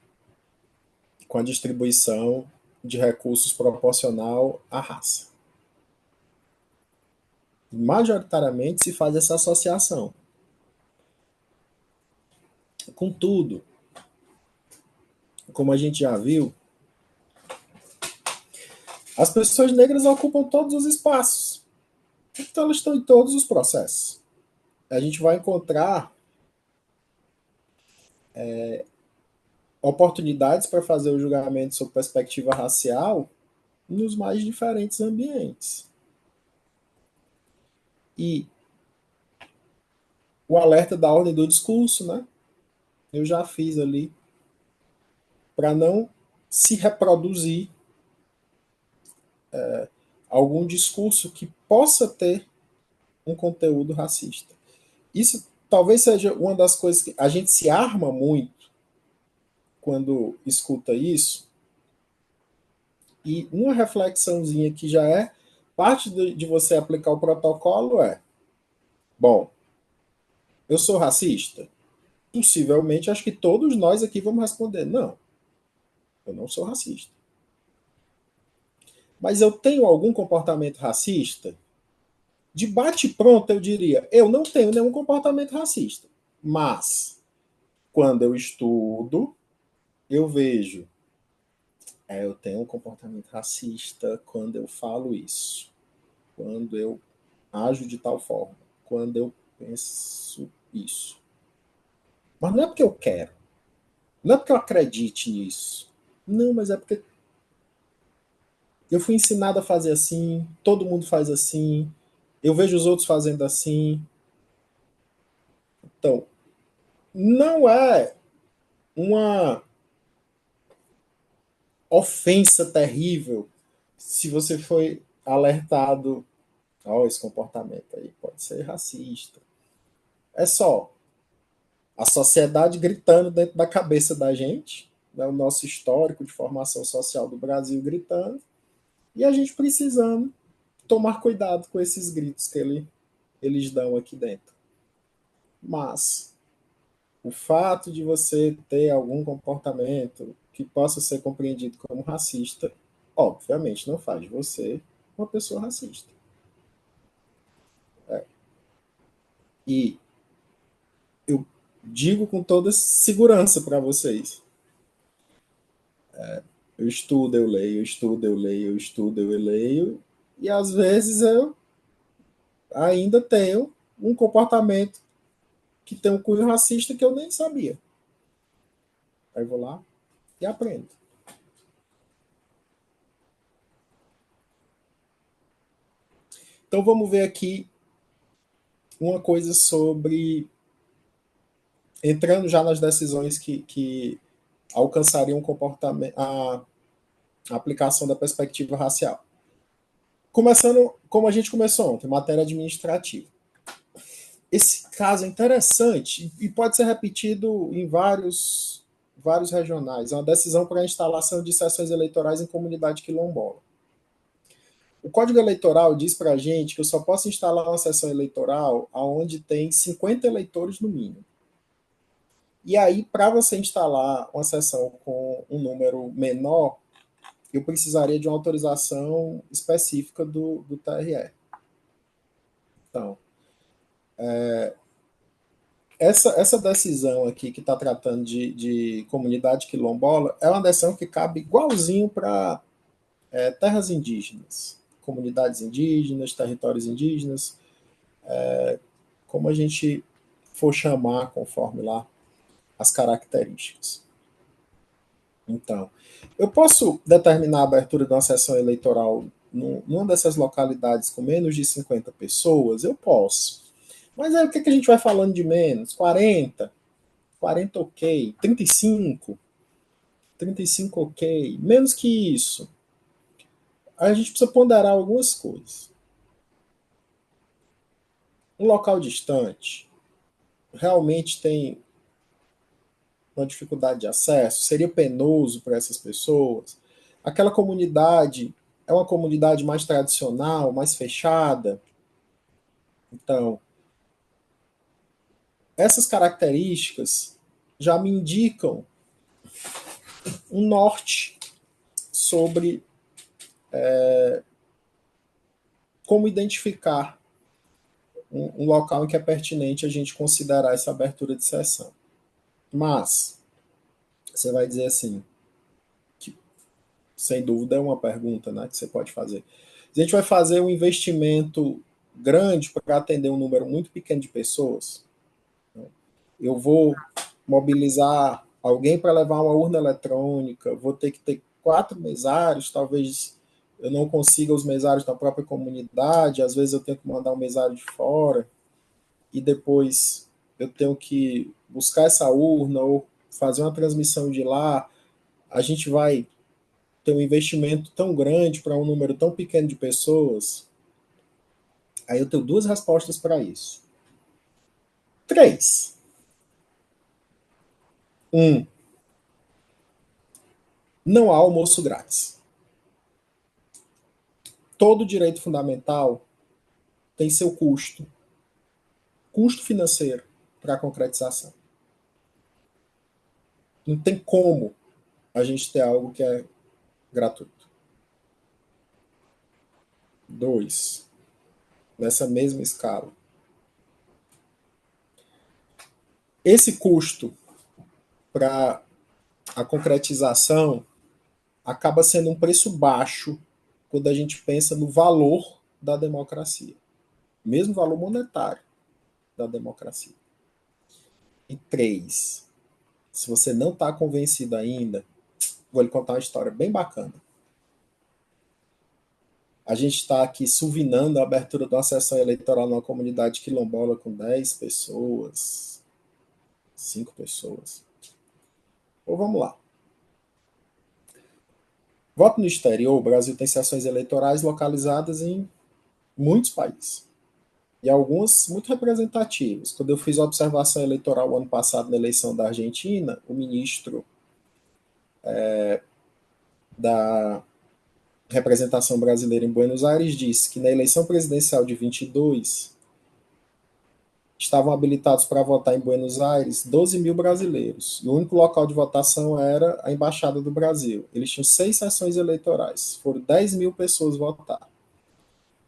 com a distribuição de recursos proporcional à raça. Majoritariamente se faz essa associação. Contudo, como a gente já viu, as pessoas negras ocupam todos os espaços. Então elas estão em todos os processos. A gente vai encontrar oportunidades para fazer o julgamento sob perspectiva racial nos mais diferentes ambientes. E o alerta da ordem do discurso, né? Eu já fiz ali para não se reproduzir algum discurso que possa ter um conteúdo racista. Isso talvez seja uma das coisas que a gente se arma muito quando escuta isso. E uma reflexãozinha que já é parte de você aplicar o protocolo é: bom, eu sou racista? Possivelmente, acho que todos nós aqui vamos responder: não, eu não sou racista. Mas eu tenho algum comportamento racista? De bate-pronto, eu diria: eu não tenho nenhum comportamento racista. Mas, quando eu estudo, eu vejo: eu tenho um comportamento racista quando eu falo isso, quando eu ajo de tal forma, quando eu penso isso. Mas não é porque eu quero, não é porque eu acredite nisso. Não, mas é porque eu fui ensinado a fazer assim, todo mundo faz assim, eu vejo os outros fazendo assim. Então, não é uma ofensa terrível se você foi alertado, ó, esse comportamento aí pode ser racista. É só a sociedade gritando dentro da cabeça da gente, né, o nosso histórico de formação social do Brasil gritando, e a gente precisando tomar cuidado com esses gritos que eles dão aqui dentro. Mas o fato de você ter algum comportamento que possa ser compreendido como racista, obviamente não faz de você uma pessoa racista. E eu digo com toda segurança para vocês. Eu estudo, eu leio, eu estudo, eu leio, eu estudo, eu leio, e às vezes eu ainda tenho um comportamento que tem um cunho racista que eu nem sabia. Aí eu vou lá e aprendo. Então vamos ver aqui uma coisa sobre, entrando já nas decisões que alcançariam um comportamento, a aplicação da perspectiva racial. Começando como a gente começou ontem, matéria administrativa. Esse caso é interessante e pode ser repetido em vários regionais. É uma decisão para a instalação de sessões eleitorais em comunidade quilombola. O Código Eleitoral diz para a gente que eu só posso instalar uma sessão eleitoral onde tem 50 eleitores no mínimo. E aí, para você instalar uma sessão com um número menor, eu precisaria de uma autorização específica do TRE. Então, essa decisão aqui que está tratando de comunidade quilombola é uma decisão que cabe igualzinho para terras indígenas, comunidades indígenas, territórios indígenas, como a gente for chamar conforme lá as características. Então, eu posso determinar a abertura de uma sessão eleitoral numa dessas localidades com menos de 50 pessoas? Eu posso. Mas aí o que a gente vai falando de menos? 40? 40 ok. 35? 35 ok. Menos que isso. Aí a gente precisa ponderar algumas coisas. Um local distante realmente tem uma dificuldade de acesso? Seria penoso para essas pessoas? Aquela comunidade é uma comunidade mais tradicional, mais fechada? Então, essas características já me indicam um norte sobre como identificar um local em que é pertinente a gente considerar essa abertura de sessão. Mas, você vai dizer assim, que sem dúvida é uma pergunta, né, que você pode fazer. A gente vai fazer um investimento grande para atender um número muito pequeno de pessoas. Eu vou mobilizar alguém para levar uma urna eletrônica, vou ter que ter 4 mesários, talvez eu não consiga os mesários da própria comunidade, às vezes eu tenho que mandar um mesário de fora, e depois eu tenho que buscar essa urna ou fazer uma transmissão de lá. A gente vai ter um investimento tão grande para um número tão pequeno de pessoas? Aí eu tenho 2 respostas para isso. 3. Não há almoço grátis. Todo direito fundamental tem seu custo financeiro para a concretização. Não tem como a gente ter algo que é gratuito. 2. Nessa mesma escala. Esse custo para a concretização acaba sendo um preço baixo quando a gente pensa no valor da democracia. Mesmo valor monetário da democracia. E 3. Se você não está convencido ainda, Vou lhe contar uma história bem bacana. A gente está aqui suvinando a abertura de uma sessão eleitoral numa comunidade quilombola com 10 pessoas, 5 pessoas. Ou vamos lá. Voto no exterior, o Brasil tem sessões eleitorais localizadas em muitos países. E algumas muito representativas. Quando eu fiz a observação eleitoral ano passado na eleição da Argentina, o ministro da representação brasileira em Buenos Aires disse que na eleição presidencial de 22 estavam habilitados para votar em Buenos Aires 12 mil brasileiros. E o único local de votação era a Embaixada do Brasil. Eles tinham 6 sessões eleitorais. Foram 10 mil pessoas votar.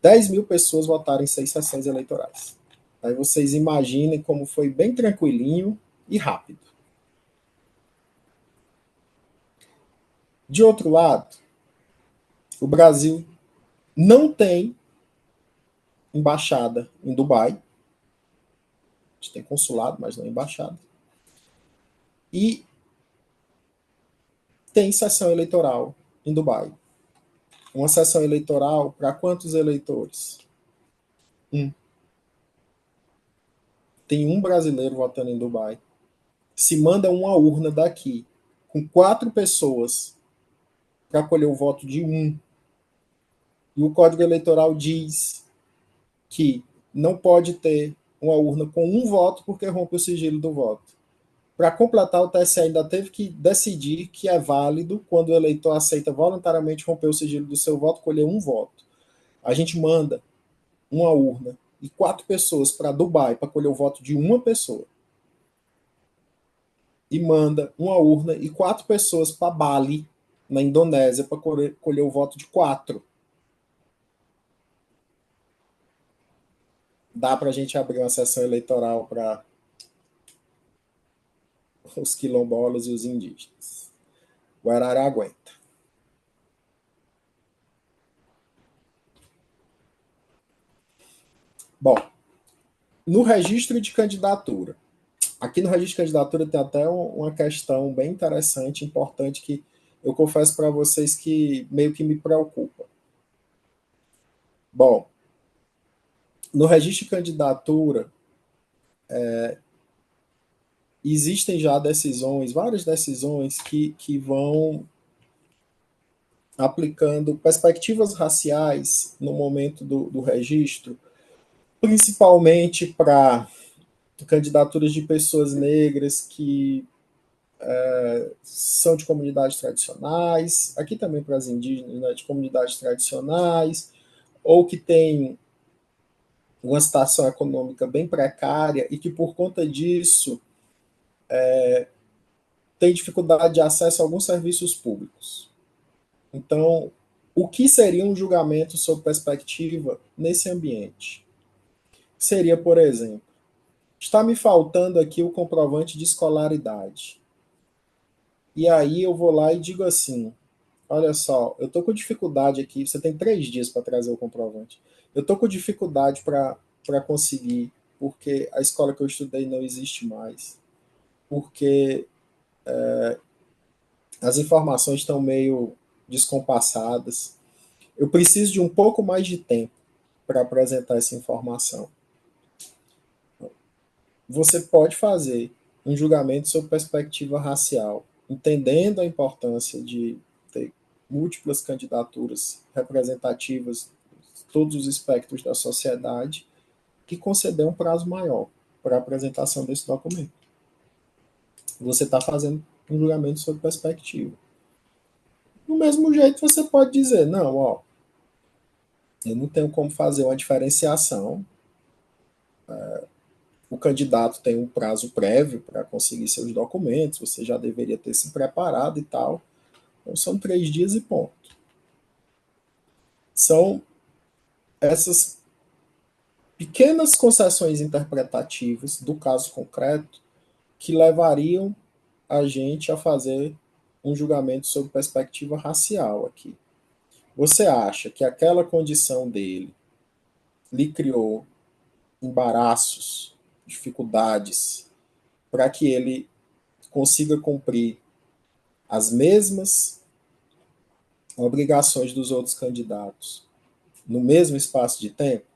10 mil pessoas votaram em 6 sessões eleitorais. Aí vocês imaginem como foi bem tranquilinho e rápido. De outro lado, o Brasil não tem embaixada em Dubai. A gente tem consulado, mas não embaixada. E tem sessão eleitoral em Dubai. Uma sessão eleitoral para quantos eleitores? Tem um brasileiro votando em Dubai. Se manda uma urna daqui, com 4 pessoas, para colher o voto de um. E o Código Eleitoral diz que não pode ter uma urna com um voto porque rompe o sigilo do voto. Para completar, o TSE ainda teve que decidir que é válido quando o eleitor aceita voluntariamente romper o sigilo do seu voto, colher um voto. A gente manda uma urna e 4 pessoas para Dubai para colher o voto de uma pessoa. E manda uma urna e 4 pessoas para Bali, na Indonésia, para colher o voto de 4. Dá para a gente abrir uma sessão eleitoral para os quilombolas e os indígenas. O Arara aguenta. Bom, no registro de candidatura. Aqui no registro de candidatura tem até uma questão bem interessante, importante, que eu confesso para vocês que meio que me preocupa. Bom, no registro de candidatura, existem já decisões, várias decisões que vão aplicando perspectivas raciais no momento do registro, principalmente para candidaturas de pessoas negras que são de comunidades tradicionais, aqui também para as indígenas, né, de comunidades tradicionais, ou que têm uma situação econômica bem precária e que, por conta disso, tem dificuldade de acesso a alguns serviços públicos. Então, o que seria um julgamento sob perspectiva nesse ambiente? Seria, por exemplo, está me faltando aqui o comprovante de escolaridade. E aí eu vou lá e digo assim, olha só, eu estou com dificuldade aqui, você tem 3 dias para trazer o comprovante. Eu estou com dificuldade para conseguir, porque a escola que eu estudei não existe mais, porque as informações estão meio descompassadas. Eu preciso de um pouco mais de tempo para apresentar essa informação. Você pode fazer um julgamento sob perspectiva racial, entendendo a importância de ter múltiplas candidaturas representativas de todos os espectros da sociedade e conceder um prazo maior para a apresentação desse documento. Você está fazendo um julgamento sob perspectiva. Do mesmo jeito, você pode dizer, não, ó, eu não tenho como fazer uma diferenciação, o candidato tem um prazo prévio para conseguir seus documentos, você já deveria ter se preparado e tal. Então, são 3 dias e ponto. São essas pequenas concessões interpretativas do caso concreto que levariam a gente a fazer um julgamento sob perspectiva racial aqui. Você acha que aquela condição dele lhe criou embaraços, dificuldades, para que ele consiga cumprir as mesmas obrigações dos outros candidatos no mesmo espaço de tempo?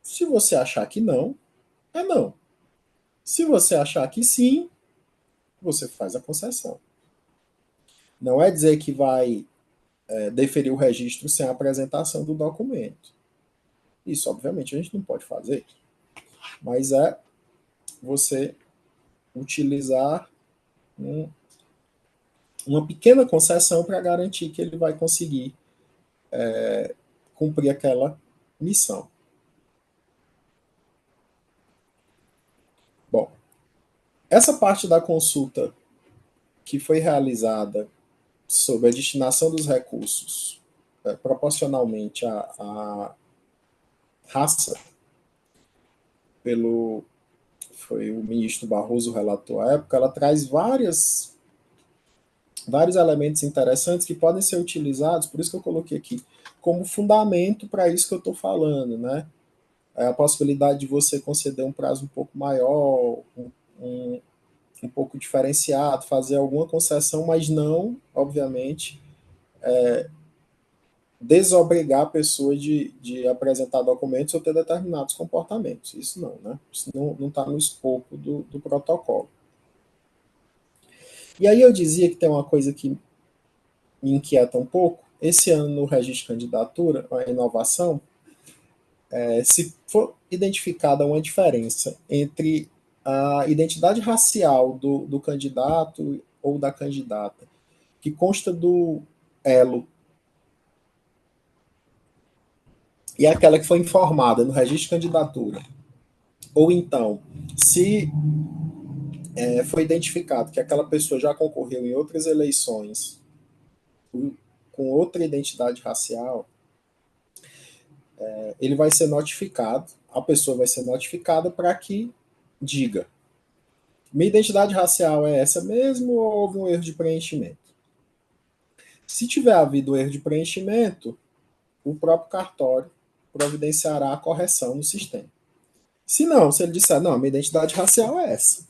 Se você achar que não, é não. Se você achar que sim, você faz a concessão. Não é dizer que vai deferir o registro sem a apresentação do documento. Isso, obviamente, a gente não pode fazer, mas é você utilizar uma pequena concessão para garantir que ele vai conseguir cumprir aquela missão. Bom, essa parte da consulta que foi realizada sobre a destinação dos recursos proporcionalmente à raça, foi o ministro Barroso relator à época, ela traz vários elementos interessantes que podem ser utilizados, por isso que eu coloquei aqui, como fundamento para isso que eu estou falando, né? A possibilidade de você conceder um prazo um pouco maior, um pouco diferenciado, fazer alguma concessão, mas não, obviamente, desobrigar a pessoa de apresentar documentos ou ter determinados comportamentos. Isso não, né? Isso não está no escopo do protocolo. E aí eu dizia que tem uma coisa que me inquieta um pouco. Esse ano, no registro de candidatura, a inovação, se for identificada uma diferença entre a identidade racial do candidato ou da candidata, que consta do elo, e aquela que foi informada no registro de candidatura, ou então, se foi identificado que aquela pessoa já concorreu em outras eleições com outra identidade racial, ele vai ser notificado, a pessoa vai ser notificada para que diga: minha identidade racial é essa mesmo ou houve um erro de preenchimento? Se tiver havido erro de preenchimento, o próprio cartório providenciará a correção no sistema. Se não, se ele disser, não, minha identidade racial é essa.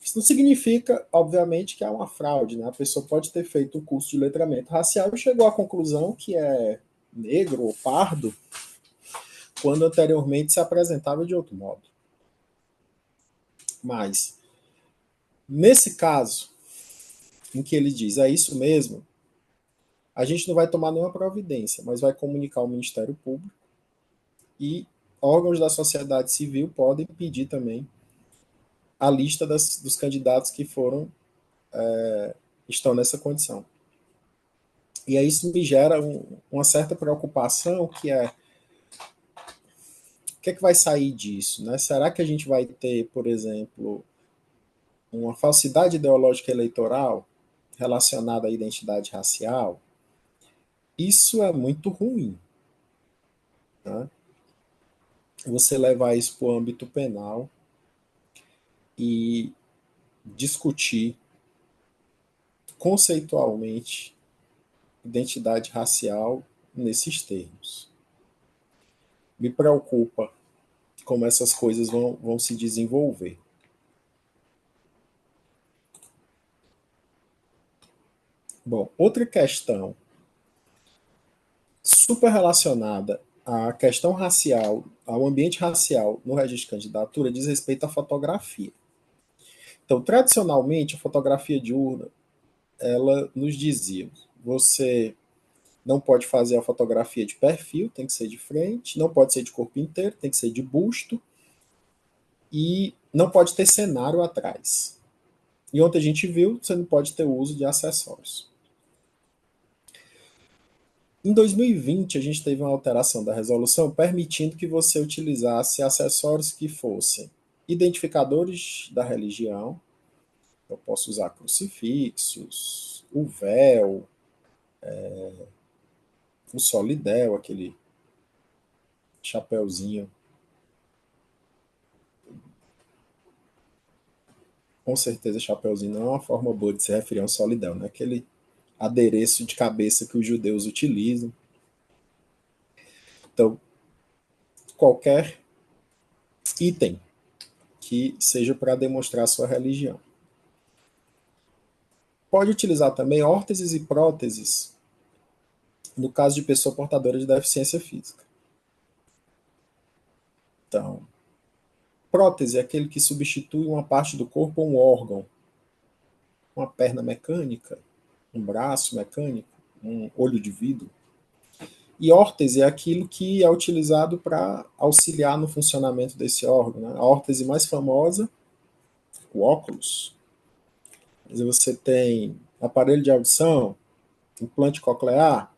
Isso não significa, obviamente, que é uma fraude, né? A pessoa pode ter feito o curso de letramento racial e chegou à conclusão que é negro ou pardo, quando anteriormente se apresentava de outro modo. Mas, nesse caso, em que ele diz, é isso mesmo, a gente não vai tomar nenhuma providência, mas vai comunicar ao Ministério Público e órgãos da sociedade civil podem pedir também a lista dos candidatos que estão nessa condição. E aí isso me gera uma certa preocupação, que é o que é que vai sair disso? Né? Será que a gente vai ter, por exemplo, uma falsidade ideológica eleitoral relacionada à identidade racial? Isso é muito ruim. Né? Você levar isso para o âmbito penal e discutir conceitualmente identidade racial nesses termos. Me preocupa como essas coisas vão se desenvolver. Bom, outra questão super relacionada à questão racial, ao ambiente racial no registro de candidatura, diz respeito à fotografia. Então, tradicionalmente, a fotografia de urna, ela nos dizia, você não pode fazer a fotografia de perfil, tem que ser de frente, não pode ser de corpo inteiro, tem que ser de busto, e não pode ter cenário atrás. E ontem a gente viu, você não pode ter o uso de acessórios. Em 2020, a gente teve uma alteração da resolução permitindo que você utilizasse acessórios que fossem identificadores da religião. Eu posso usar crucifixos, o véu, o solidel, aquele chapéuzinho. Com certeza, chapéuzinho não é uma forma boa de se referir a um solidel, né? Aquele adereço de cabeça que os judeus utilizam. Então, qualquer item que seja para demonstrar a sua religião. pode utilizar também órteses e próteses no caso de pessoa portadora de deficiência física. Então, prótese é aquele que substitui uma parte do corpo ou um órgão. Uma perna mecânica, um braço mecânico, um olho de vidro. E órtese é aquilo que é utilizado para auxiliar no funcionamento desse órgão. Né? A órtese mais famosa, o óculos. Mas você tem aparelho de audição, implante coclear,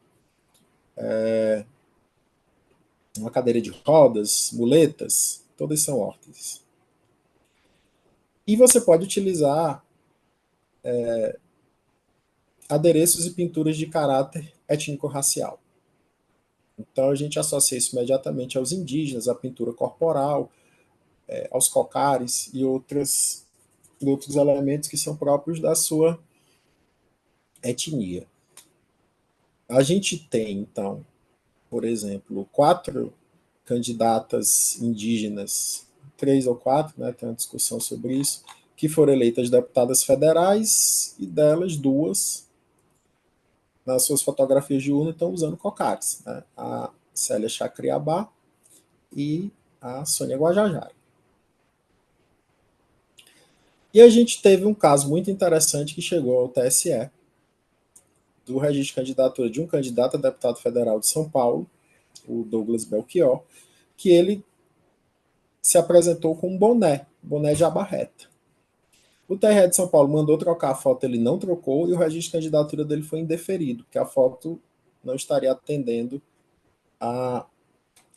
uma cadeira de rodas, muletas, todas são órteses. E você pode utilizar adereços e pinturas de caráter étnico-racial. Então a gente associa isso imediatamente aos indígenas, à pintura corporal, aos cocares e outros elementos que são próprios da sua etnia. A gente tem, então, por exemplo, 4 candidatas indígenas, 3 ou 4, né, tem uma discussão sobre isso, que foram eleitas deputadas federais e delas 2, nas suas fotografias de urna, estão usando cocares. Né? A Célia Chacriabá e a Sônia Guajajara. E a gente teve um caso muito interessante que chegou ao TSE, do registro de candidatura de um candidato a deputado federal de São Paulo, o Douglas Belchior, que ele se apresentou com um boné de aba reta. O TRE de São Paulo mandou trocar a foto, ele não trocou, e o registro de candidatura dele foi indeferido, porque a foto não estaria atendendo a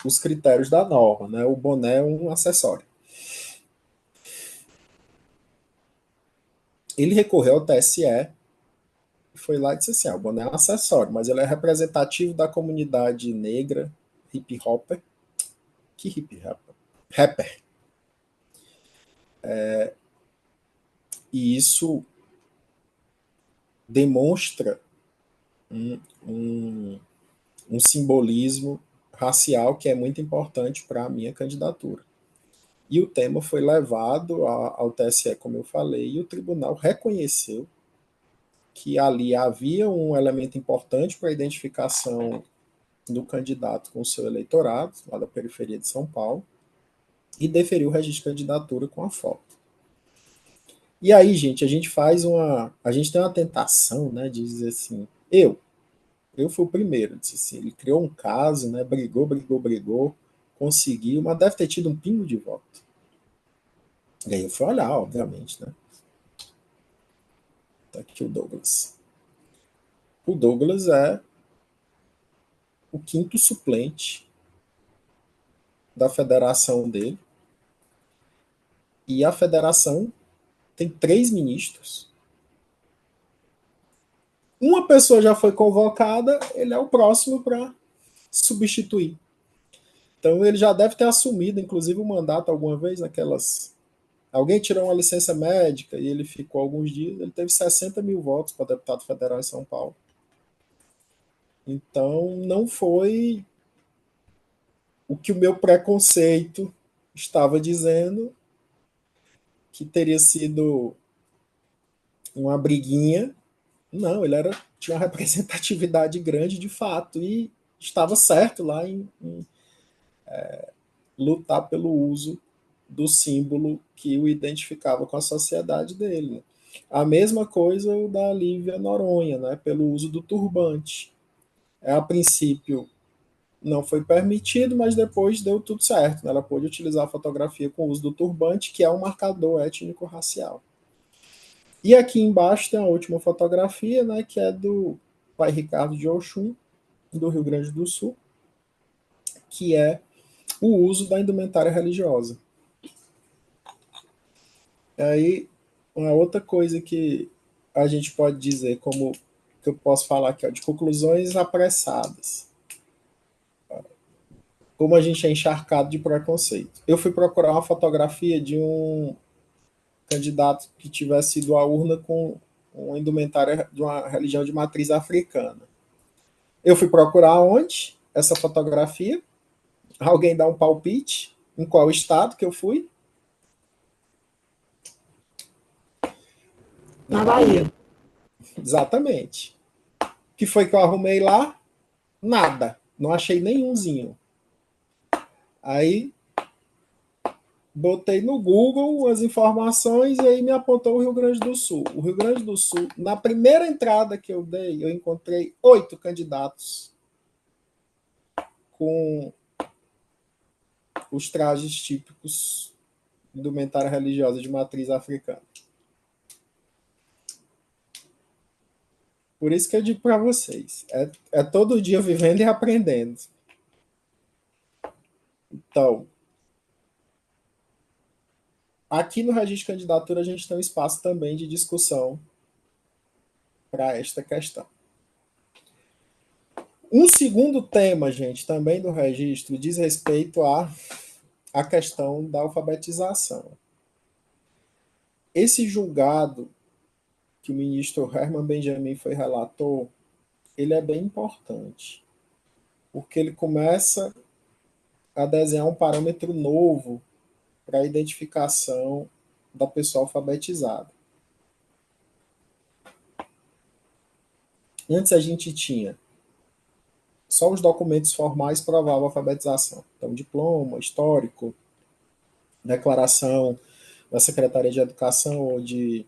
os critérios da norma. Né? O boné é um acessório. Ele recorreu ao TSE, foi lá e disse assim, o boné é um acessório, mas ele é representativo da comunidade negra, hip hopper. Que hip hopper? Rapper. E isso demonstra um simbolismo racial que é muito importante para a minha candidatura. E o tema foi levado ao TSE, como eu falei, e o tribunal reconheceu que ali havia um elemento importante para a identificação do candidato com o seu eleitorado, lá da periferia de São Paulo, e deferiu o registro de candidatura com a foto. E aí, gente, a gente tem uma tentação, né, de dizer assim, eu fui o primeiro, disse assim, ele criou um caso, né, brigou, conseguiu, mas deve ter tido um pingo de voto. E aí eu fui olhar, obviamente, né. Tá aqui o Douglas. O Douglas é o 5º suplente da federação dele. E a federação tem 3 ministros. Uma pessoa já foi convocada, ele é o próximo para substituir. Então ele já deve ter assumido, inclusive, o mandato alguma vez naquelas... Alguém tirou uma licença médica e ele ficou alguns dias, ele teve 60 mil votos para deputado federal em São Paulo. Então não foi o que o meu preconceito estava dizendo, que teria sido uma briguinha. Não, ele tinha uma representatividade grande de fato e estava certo lá em lutar pelo uso do símbolo que o identificava com a sociedade dele. A mesma coisa o da Lívia Noronha, né, pelo uso do turbante. A princípio não foi permitido, mas depois deu tudo certo. Né? Ela pôde utilizar a fotografia com o uso do turbante, que é um marcador étnico-racial. E aqui embaixo tem a última fotografia, né, que é do pai Ricardo de Oxum, do Rio Grande do Sul, que é o uso da indumentária religiosa. E aí, uma outra coisa que a gente pode dizer, como que eu posso falar aqui, ó, de conclusões apressadas. Como a gente é encharcado de preconceito. Eu fui procurar uma fotografia de um candidato que tivesse ido à urna com uma indumentária de uma religião de matriz africana. Eu fui procurar onde essa fotografia. Alguém dá um palpite em qual estado que eu fui? Na Bahia. Exatamente. O que foi que eu arrumei lá? Nada. Não achei nenhumzinho. Aí botei no Google as informações e aí me apontou o Rio Grande do Sul. O Rio Grande do Sul, na primeira entrada que eu dei, eu encontrei 8 candidatos com os trajes típicos indumentária religiosa de matriz africana. Por isso que eu digo para vocês, é todo dia vivendo e aprendendo. Então, aqui no registro de candidatura a gente tem um espaço também de discussão para esta questão. Um segundo tema, gente, também do registro, diz respeito à questão da alfabetização. Esse julgado que o ministro Herman Benjamin foi relator, ele é bem importante, porque ele começa a desenhar um parâmetro novo para a identificação da pessoa alfabetizada. Antes a gente tinha só os documentos formais provavam a alfabetização. Então, diploma, histórico, declaração da Secretaria de Educação ou de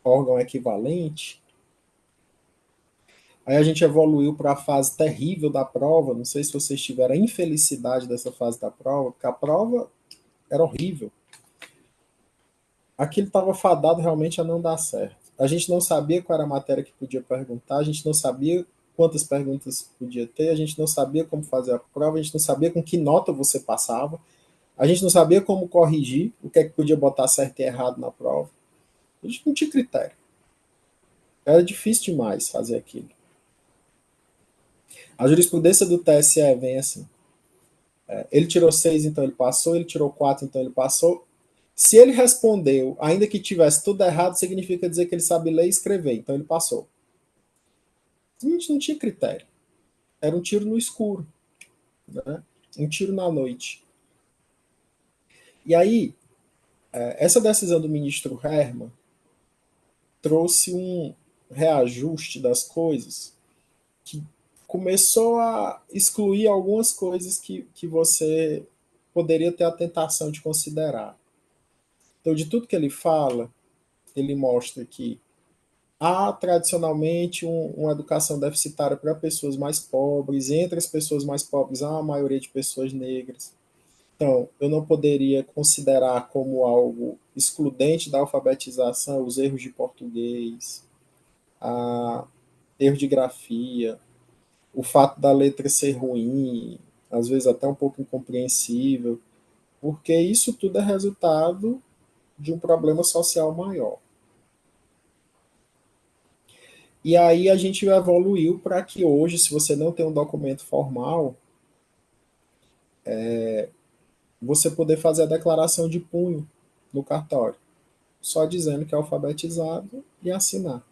órgão equivalente. Aí a gente evoluiu para a fase terrível da prova. Não sei se vocês tiveram a infelicidade dessa fase da prova, porque a prova era horrível. Aquilo estava fadado realmente a não dar certo. A gente não sabia qual era a matéria que podia perguntar, a gente não sabia quantas perguntas podia ter, a gente não sabia como fazer a prova, a gente não sabia com que nota você passava, a gente não sabia como corrigir, o que é que podia botar certo e errado na prova. A gente não tinha critério. Era difícil demais fazer aquilo. A jurisprudência do TSE vem assim. Ele tirou 6, então ele passou, ele tirou 4, então ele passou. Se ele respondeu, ainda que tivesse tudo errado, significa dizer que ele sabe ler e escrever, então ele passou. A gente não tinha critério. Era um tiro no escuro, né? Um tiro na noite. E aí, essa decisão do ministro Herman trouxe um reajuste das coisas que começou a excluir algumas coisas que você poderia ter a tentação de considerar. Então, de tudo que ele fala, ele mostra que há tradicionalmente uma educação deficitária para pessoas mais pobres, entre as pessoas mais pobres há uma maioria de pessoas negras. Então, eu não poderia considerar como algo excludente da alfabetização os erros de português, a erro de grafia, o fato da letra ser ruim, às vezes até um pouco incompreensível, porque isso tudo é resultado de um problema social maior. E aí a gente evoluiu para que hoje, se você não tem um documento formal, você poder fazer a declaração de punho no cartório, só dizendo que é alfabetizado e assinar.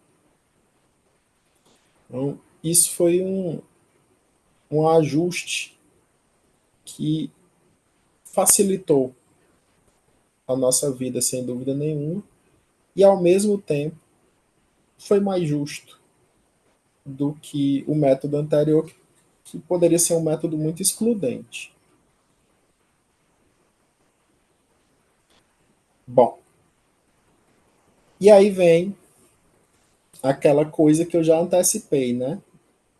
Então, isso foi um ajuste que facilitou a nossa vida, sem dúvida nenhuma, e ao mesmo tempo foi mais justo do que o método anterior, que poderia ser um método muito excludente. Bom, e aí vem aquela coisa que eu já antecipei, né?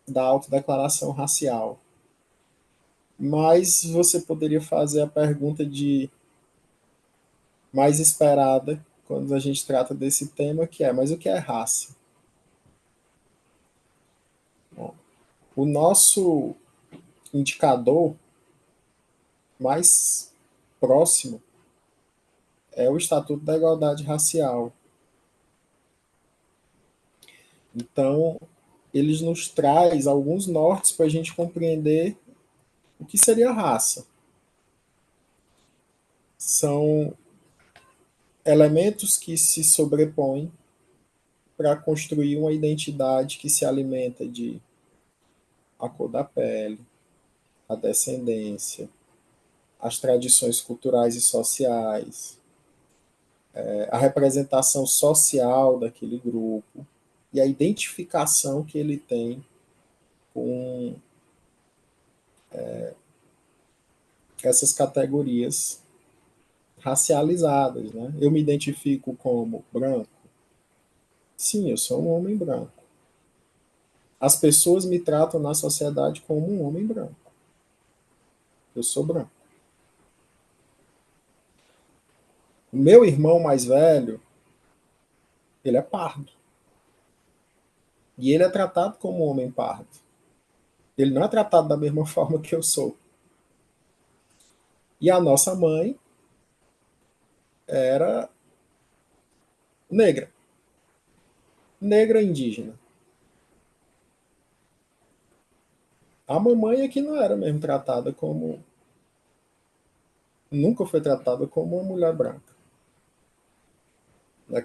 Da autodeclaração racial. Mas você poderia fazer a pergunta de mais esperada quando a gente trata desse tema, que é, mas o que é raça? Bom, o nosso indicador mais próximo é o Estatuto da Igualdade Racial. Então, eles nos traz alguns nortes para a gente compreender o que seria raça. São elementos que se sobrepõem para construir uma identidade que se alimenta de a cor da pele, a descendência, as tradições culturais e sociais, a representação social daquele grupo e a identificação que ele tem com essas categorias racializadas, né? Eu me identifico como branco. Sim, eu sou um homem branco. As pessoas me tratam na sociedade como um homem branco. Eu sou branco. O meu irmão mais velho, ele é pardo. E ele é tratado como um homem pardo. Ele não é tratado da mesma forma que eu sou. E a nossa mãe era negra. Negra indígena. A mamãe é que não era mesmo tratada como. Nunca foi tratada como uma mulher branca.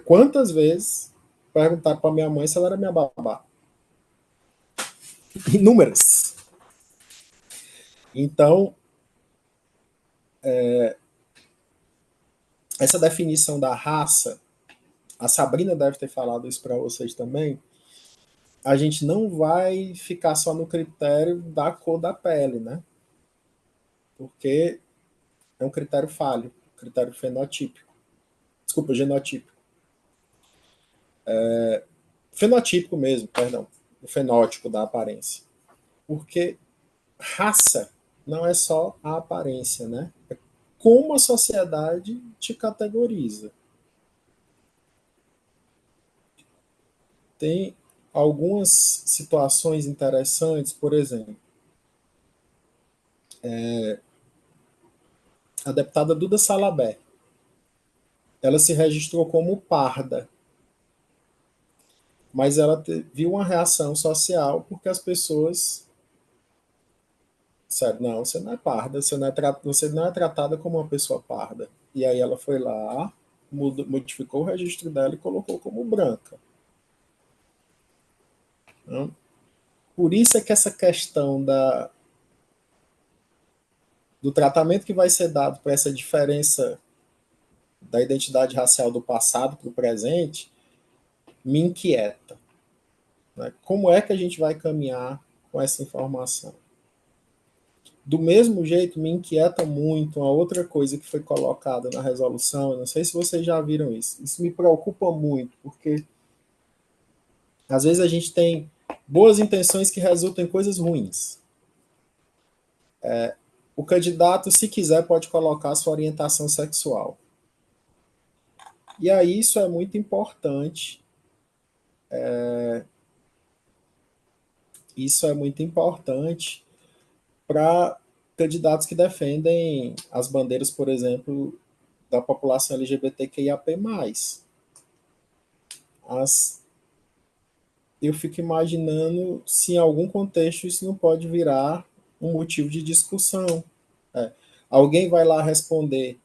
Quantas vezes perguntaram para minha mãe se ela era minha babá? Inúmeras. Então, essa definição da raça, a Sabrina deve ter falado isso para vocês também, a gente não vai ficar só no critério da cor da pele, né? Porque é um critério falho, critério fenotípico. Desculpa, genotípico. Fenotípico mesmo, perdão. O fenótipo da aparência. Porque raça não é só a aparência, né? É como a sociedade te categoriza. Tem algumas situações interessantes, por exemplo, a deputada Duda Salabé, ela se registrou como parda, mas ela viu uma reação social porque as pessoas disseram, não, você não é parda, você não é tratada como uma pessoa parda. E aí ela foi lá, modificou o registro dela e colocou como branca. Então, por isso é que essa questão do tratamento que vai ser dado para essa diferença da identidade racial do passado para o presente me inquieta. Né? Como é que a gente vai caminhar com essa informação? Do mesmo jeito, me inquieta muito uma outra coisa que foi colocada na resolução, eu não sei se vocês já viram isso, isso me preocupa muito, porque às vezes a gente tem boas intenções que resultam em coisas ruins. O candidato, se quiser, pode colocar sua orientação sexual. E aí isso é muito importante. Isso é muito importante para candidatos que defendem as bandeiras, por exemplo, da população LGBTQIAP+. Eu fico imaginando se em algum contexto isso não pode virar um motivo de discussão. Alguém vai lá responder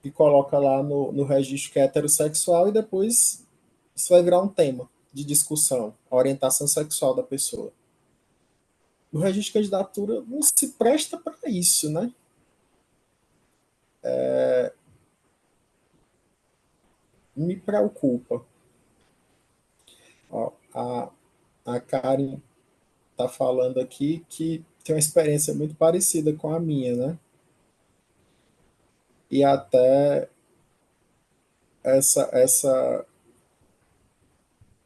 e coloca lá no registro que é heterossexual e depois isso vai virar um tema de discussão, a orientação sexual da pessoa. O registro de candidatura não se presta para isso, né? Me preocupa. Ó, a Karen está falando aqui que tem uma experiência muito parecida com a minha, né? E até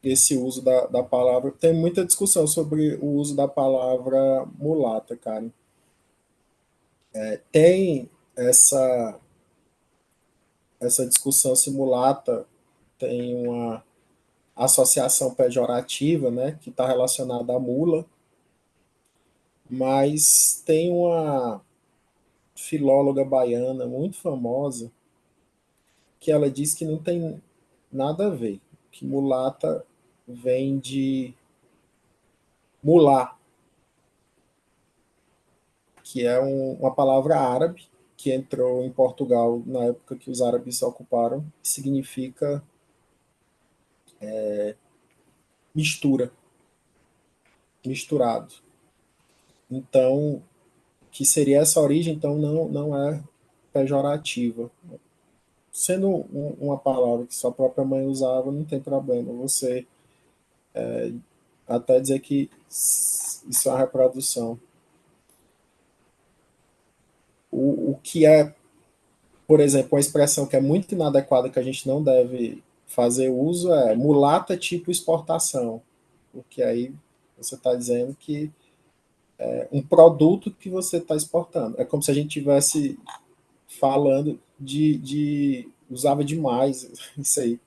esse uso da palavra. Tem muita discussão sobre o uso da palavra mulata, Karen. Tem essa discussão se mulata tem uma associação pejorativa, né, que está relacionada à mula, mas tem uma filóloga baiana muito famosa que ela diz que não tem nada a ver, que mulata vem de mulá, que é uma palavra árabe que entrou em Portugal na época que os árabes ocuparam, que significa mistura, misturado. Então, que seria essa origem, então não é pejorativa. sendo uma palavra que sua própria mãe usava, não tem problema você até dizer que isso é uma reprodução. O que é, por exemplo, uma expressão que é muito inadequada, que a gente não deve fazer uso, é mulata tipo exportação, porque aí você está dizendo que é um produto que você está exportando. É como se a gente tivesse falando usava demais isso aí.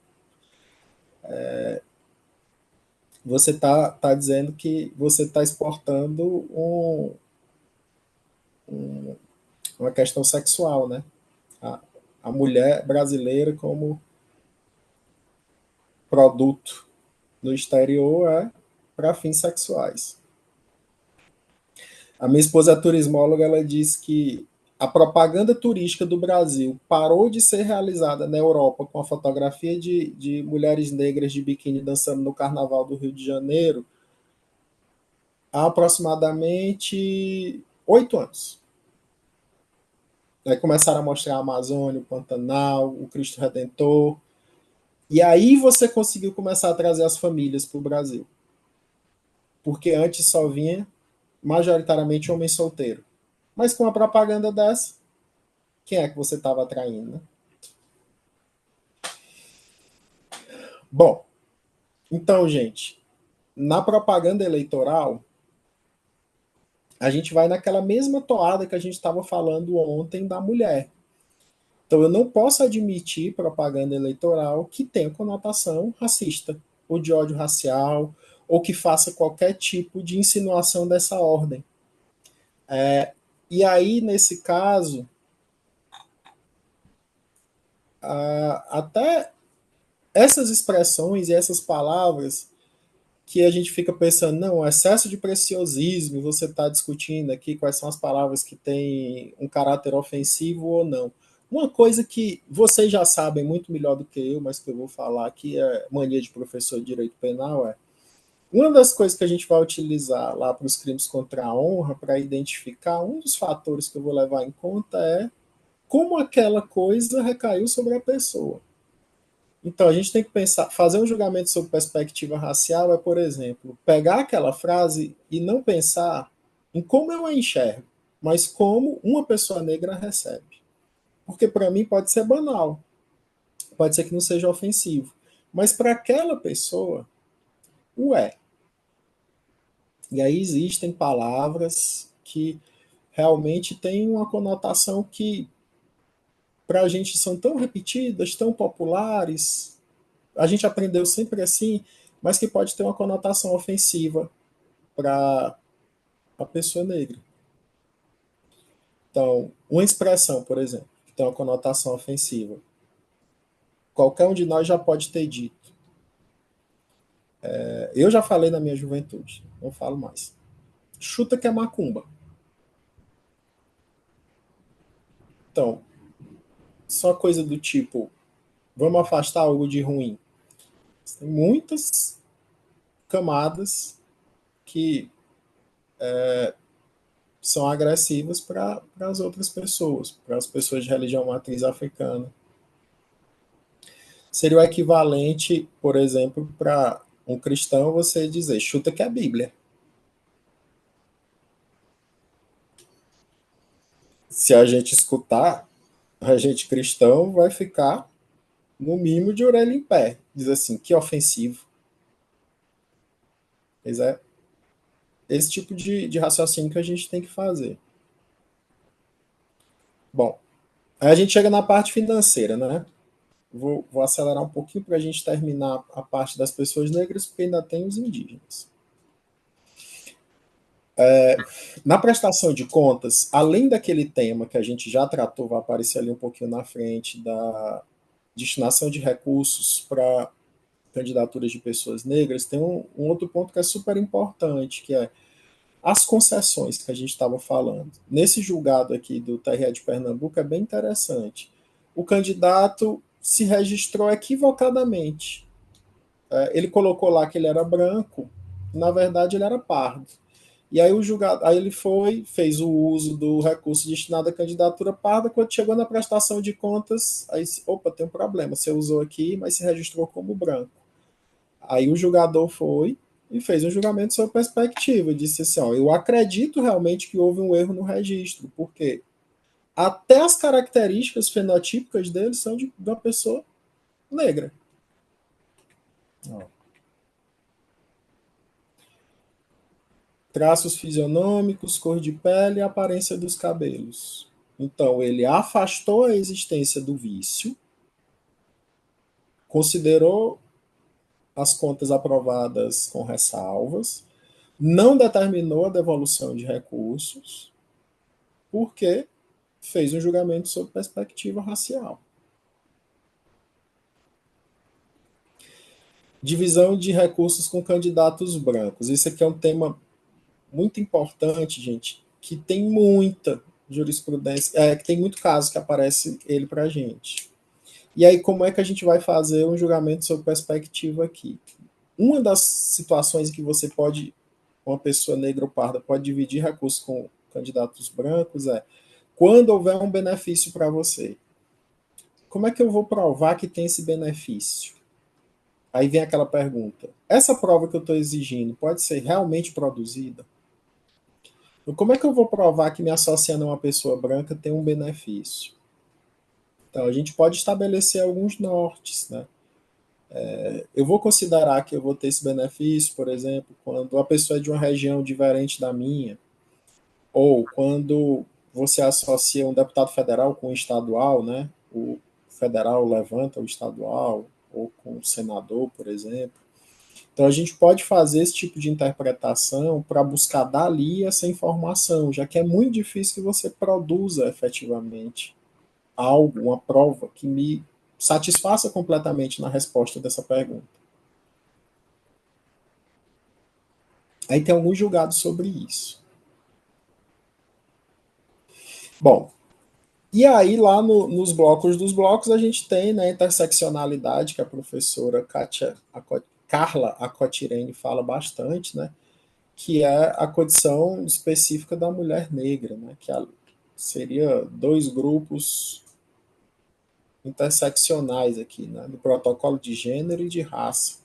Você tá dizendo que você está exportando uma questão sexual, né? A, a mulher brasileira como produto no exterior é para fins sexuais. A minha esposa é turismóloga, ela diz que a propaganda turística do Brasil parou de ser realizada na Europa com a fotografia de mulheres negras de biquíni dançando no Carnaval do Rio de Janeiro há aproximadamente 8 anos. Aí começaram a mostrar a Amazônia, o Pantanal, o Cristo Redentor. E aí você conseguiu começar a trazer as famílias para o Brasil. Porque antes só vinha majoritariamente homem solteiro. Mas com a propaganda dessa, quem é que você estava atraindo, né? Bom, então, gente, na propaganda eleitoral, a gente vai naquela mesma toada que a gente estava falando ontem da mulher. Então, eu não posso admitir propaganda eleitoral que tenha conotação racista, ou de ódio racial, ou que faça qualquer tipo de insinuação dessa ordem. E aí, nesse caso, até essas expressões e essas palavras que a gente fica pensando, não, excesso de preciosismo, você está discutindo aqui quais são as palavras que têm um caráter ofensivo ou não. Uma coisa que vocês já sabem muito melhor do que eu, mas que eu vou falar aqui, é mania de professor de direito penal, uma das coisas que a gente vai utilizar lá para os crimes contra a honra, para identificar, um dos fatores que eu vou levar em conta é como aquela coisa recaiu sobre a pessoa. Então, a gente tem que pensar, fazer um julgamento sobre perspectiva racial é, por exemplo, pegar aquela frase e não pensar em como eu a enxergo, mas como uma pessoa negra recebe. Porque para mim pode ser banal, pode ser que não seja ofensivo, mas para aquela pessoa, o é. E aí existem palavras que realmente têm uma conotação que para a gente são tão repetidas, tão populares, a gente aprendeu sempre assim, mas que pode ter uma conotação ofensiva para a pessoa negra. Então, uma expressão, por exemplo, que tem uma conotação ofensiva, qualquer um de nós já pode ter dito. Eu já falei na minha juventude, não falo mais. Chuta que é macumba. Então, só coisa do tipo, vamos afastar algo de ruim. Tem muitas camadas que são agressivas para as outras pessoas, para as pessoas de religião matriz africana. Seria o equivalente, por exemplo, para um cristão você dizer, chuta que é a Bíblia. Se a gente escutar, a gente cristão vai ficar no mínimo de orelha em pé. Diz assim, que ofensivo. Pois é esse tipo de raciocínio que a gente tem que fazer. Bom, aí a gente chega na parte financeira, né? Vou acelerar um pouquinho para a gente terminar a parte das pessoas negras, porque ainda tem os indígenas. Na prestação de contas, além daquele tema que a gente já tratou, vai aparecer ali um pouquinho na frente, da destinação de recursos para candidaturas de pessoas negras, tem um outro ponto que é super importante, que é as concessões que a gente estava falando. Nesse julgado aqui do TRE de Pernambuco é bem interessante. O candidato se registrou equivocadamente. Ele colocou lá que ele era branco, na verdade ele era pardo. E aí o julgado, aí ele fez o uso do recurso destinado à candidatura parda. Quando chegou na prestação de contas, aí, opa, tem um problema, você usou aqui, mas se registrou como branco. Aí o julgador foi e fez um julgamento sobre perspectiva, disse assim, ó, eu acredito realmente que houve um erro no registro, porque até as características fenotípicas dele são de uma pessoa negra. Ó. Traços fisionômicos, cor de pele e aparência dos cabelos. Então, ele afastou a existência do vício, considerou as contas aprovadas com ressalvas, não determinou a devolução de recursos, porque fez um julgamento sob perspectiva racial. Divisão de recursos com candidatos brancos. Isso aqui é um tema muito importante, gente, que tem muita jurisprudência, que tem muito caso que aparece ele para a gente. E aí, como é que a gente vai fazer um julgamento sob perspectiva aqui? Uma das situações que você pode, uma pessoa negra ou parda, pode dividir recursos com candidatos brancos é quando houver um benefício para você. Como é que eu vou provar que tem esse benefício? Aí vem aquela pergunta: essa prova que eu estou exigindo pode ser realmente produzida? Como é que eu vou provar que me associando a uma pessoa branca tem um benefício? Então, a gente pode estabelecer alguns nortes, né? Eu vou considerar que eu vou ter esse benefício, por exemplo, quando a pessoa é de uma região diferente da minha, ou quando você associa um deputado federal com um estadual, né? O federal levanta o estadual, ou com o senador, por exemplo. Então, a gente pode fazer esse tipo de interpretação para buscar dali essa informação, já que é muito difícil que você produza efetivamente algo, uma prova que me satisfaça completamente na resposta dessa pergunta. Aí tem alguns julgados sobre isso. Bom, e aí lá nos blocos dos blocos a gente tem, né, a interseccionalidade, que a professora Carla Acotirene fala bastante, né, que é a condição específica da mulher negra, né, que seria dois grupos interseccionais aqui, né, do protocolo de gênero e de raça.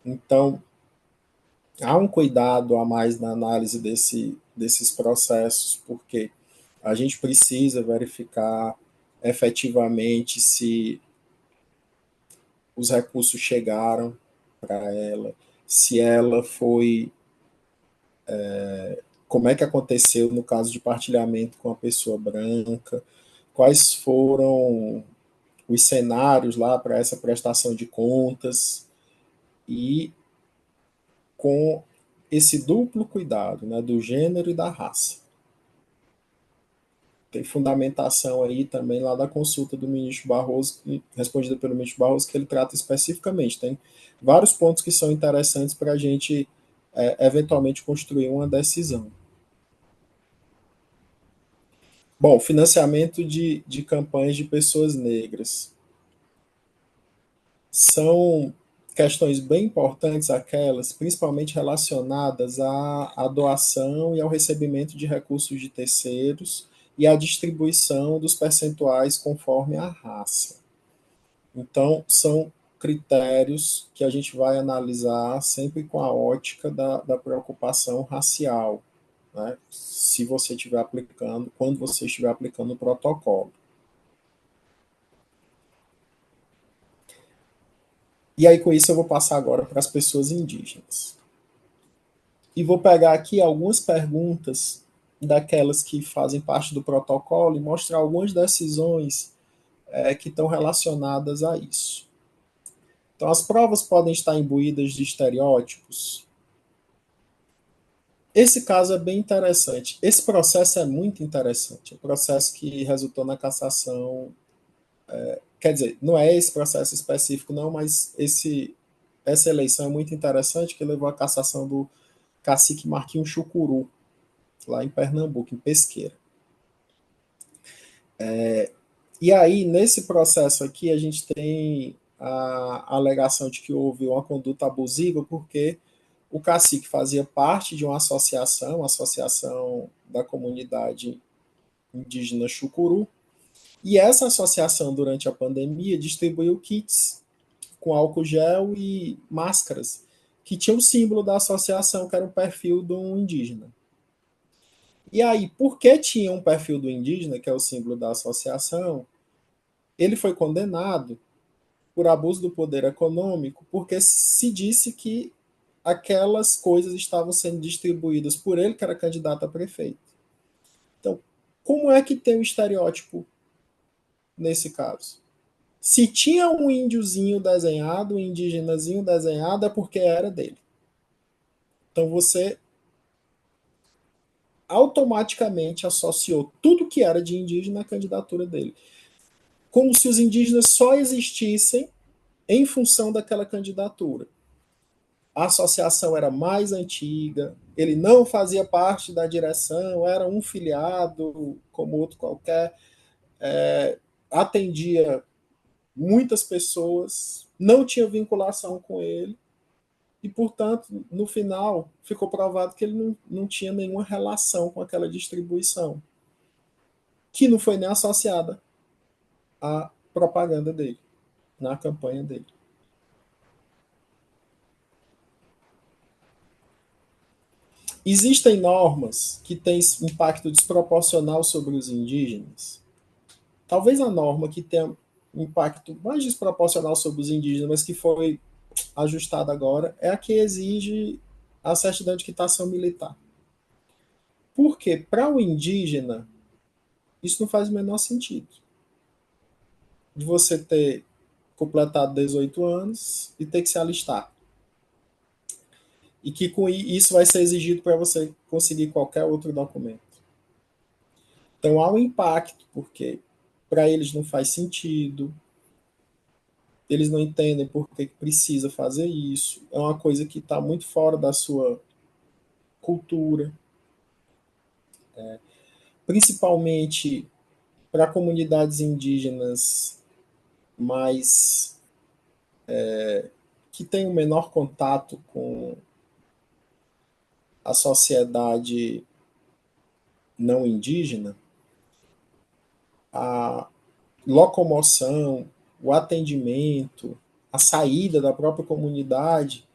Então, há um cuidado a mais na análise desses processos, porque a gente precisa verificar efetivamente se os recursos chegaram para ela, se ela foi, como é que aconteceu no caso de partilhamento com a pessoa branca, quais foram os cenários lá para essa prestação de contas, e com esse duplo cuidado, né, do gênero e da raça. Tem fundamentação aí também lá da consulta do ministro Barroso, respondida pelo ministro Barroso, que ele trata especificamente. Tem vários pontos que são interessantes para a gente eventualmente construir uma decisão. Bom, financiamento de campanhas de pessoas negras. São questões bem importantes aquelas, principalmente relacionadas à doação e ao recebimento de recursos de terceiros e à distribuição dos percentuais conforme a raça. Então, são critérios que a gente vai analisar sempre com a ótica da preocupação racial, né? Se você estiver aplicando, quando você estiver aplicando o protocolo. E aí, com isso, eu vou passar agora para as pessoas indígenas. E vou pegar aqui algumas perguntas daquelas que fazem parte do protocolo e mostrar algumas decisões que estão relacionadas a isso. Então, as provas podem estar imbuídas de estereótipos. Esse caso é bem interessante. Esse processo é muito interessante. O processo que resultou na cassação. Quer dizer, não é esse processo específico, não, mas essa eleição é muito interessante, que levou à cassação do cacique Marquinhos Chucuru, lá em Pernambuco, em Pesqueira. E aí, nesse processo aqui, a gente tem a alegação de que houve uma conduta abusiva, porque o cacique fazia parte de uma associação, a Associação da Comunidade Indígena Chucuru, e essa associação, durante a pandemia, distribuiu kits com álcool gel e máscaras, que tinham o símbolo da associação, que era o perfil de um indígena. E aí, porque tinha um perfil do indígena, que é o símbolo da associação, ele foi condenado por abuso do poder econômico, porque se disse que aquelas coisas estavam sendo distribuídas por ele, que era candidato a prefeito. Então, como é que tem o estereótipo nesse caso? Se tinha um índiozinho desenhado, um indígenazinho desenhado, é porque era dele. Então você automaticamente associou tudo que era de indígena à candidatura dele. Como se os indígenas só existissem em função daquela candidatura. A associação era mais antiga, ele não fazia parte da direção, era um filiado, como outro qualquer, atendia muitas pessoas, não tinha vinculação com ele, e, portanto, no final, ficou provado que ele não tinha nenhuma relação com aquela distribuição, que não foi nem associada à propaganda dele, na campanha dele. Existem normas que têm impacto desproporcional sobre os indígenas. Talvez a norma que tenha impacto mais desproporcional sobre os indígenas, mas que foi ajustada agora, é a que exige a certidão de quitação militar. Porque, para o indígena, isso não faz o menor sentido. De você ter completado 18 anos e ter que se alistar. E que com isso vai ser exigido para você conseguir qualquer outro documento. Então há um impacto, porque para eles não faz sentido, eles não entendem por que precisa fazer isso, é uma coisa que está muito fora da sua cultura. Principalmente para comunidades indígenas mais que têm um menor contato com a sociedade não indígena, a locomoção, o atendimento, a saída da própria comunidade,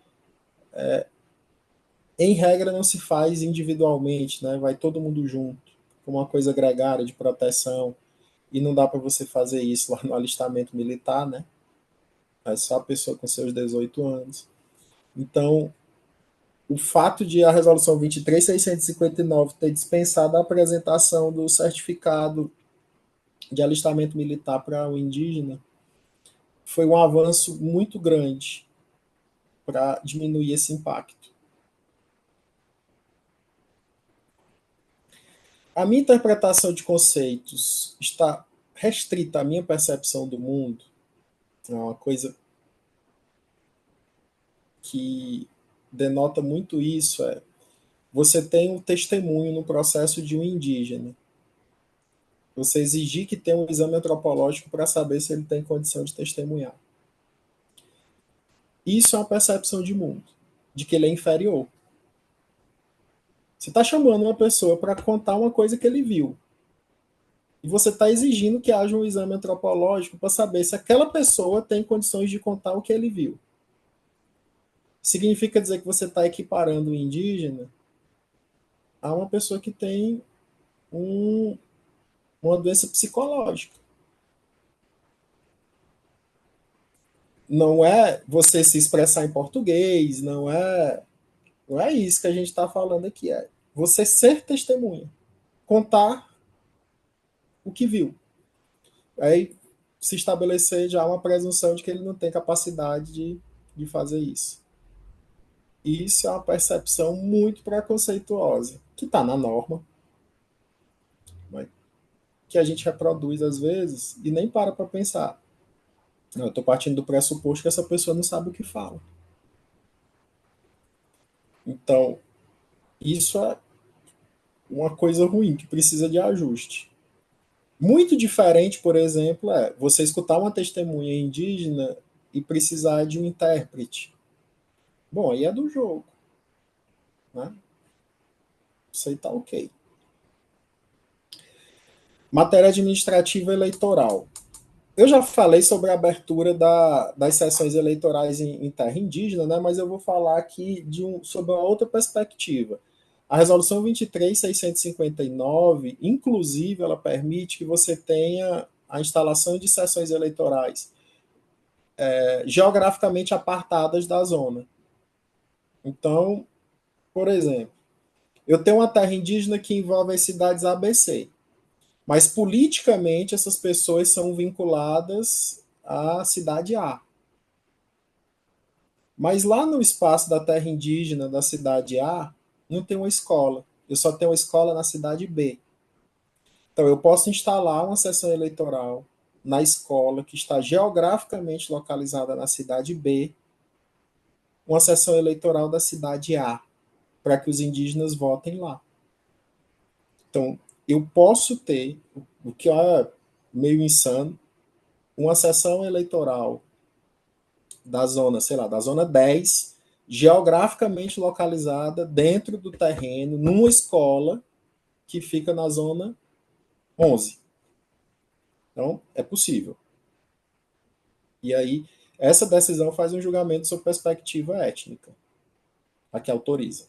em regra não se faz individualmente, né? Vai todo mundo junto, como uma coisa gregária de proteção, e não dá para você fazer isso lá no alistamento militar, né? É só a pessoa com seus 18 anos. Então, o fato de a resolução 23.659 ter dispensado a apresentação do certificado de alistamento militar para o indígena foi um avanço muito grande para diminuir esse impacto. A minha interpretação de conceitos está restrita à minha percepção do mundo. É uma coisa que denota muito isso. Você tem um testemunho no processo de um indígena. Você exigir que tenha um exame antropológico para saber se ele tem condição de testemunhar. Isso é uma percepção de mundo, de que ele é inferior. Você está chamando uma pessoa para contar uma coisa que ele viu. E você está exigindo que haja um exame antropológico para saber se aquela pessoa tem condições de contar o que ele viu. Significa dizer que você está equiparando o indígena a uma pessoa que tem uma doença psicológica. Não é você se expressar em português, não é isso que a gente está falando aqui. É você ser testemunha, contar o que viu. Aí se estabelecer já uma presunção de que ele não tem capacidade de fazer isso. Isso é uma percepção muito preconceituosa, que está na norma, mas que a gente reproduz às vezes e nem para pensar. Eu estou partindo do pressuposto que essa pessoa não sabe o que fala. Então, isso é uma coisa ruim, que precisa de ajuste. Muito diferente, por exemplo, é você escutar uma testemunha indígena e precisar de um intérprete. Bom, aí é do jogo. né? Isso aí está ok. Matéria administrativa eleitoral. Eu já falei sobre a abertura das sessões eleitorais em terra indígena, né, mas eu vou falar aqui sobre uma outra perspectiva. A Resolução 23.659, inclusive, ela permite que você tenha a instalação de sessões eleitorais geograficamente apartadas da zona. Então, por exemplo, eu tenho uma terra indígena que envolve as cidades ABC. Mas politicamente essas pessoas são vinculadas à cidade A. Mas lá no espaço da terra indígena da cidade A, não tem uma escola. Eu só tenho uma escola na cidade B. Então eu posso instalar uma sessão eleitoral na escola que está geograficamente localizada na cidade B, uma sessão eleitoral da cidade A, para que os indígenas votem lá. Então, eu posso ter, o que é meio insano, uma sessão eleitoral da zona, sei lá, da zona 10, geograficamente localizada dentro do terreno, numa escola que fica na zona 11. Então, é possível. E aí, essa decisão faz um julgamento sobre perspectiva étnica, a que autoriza.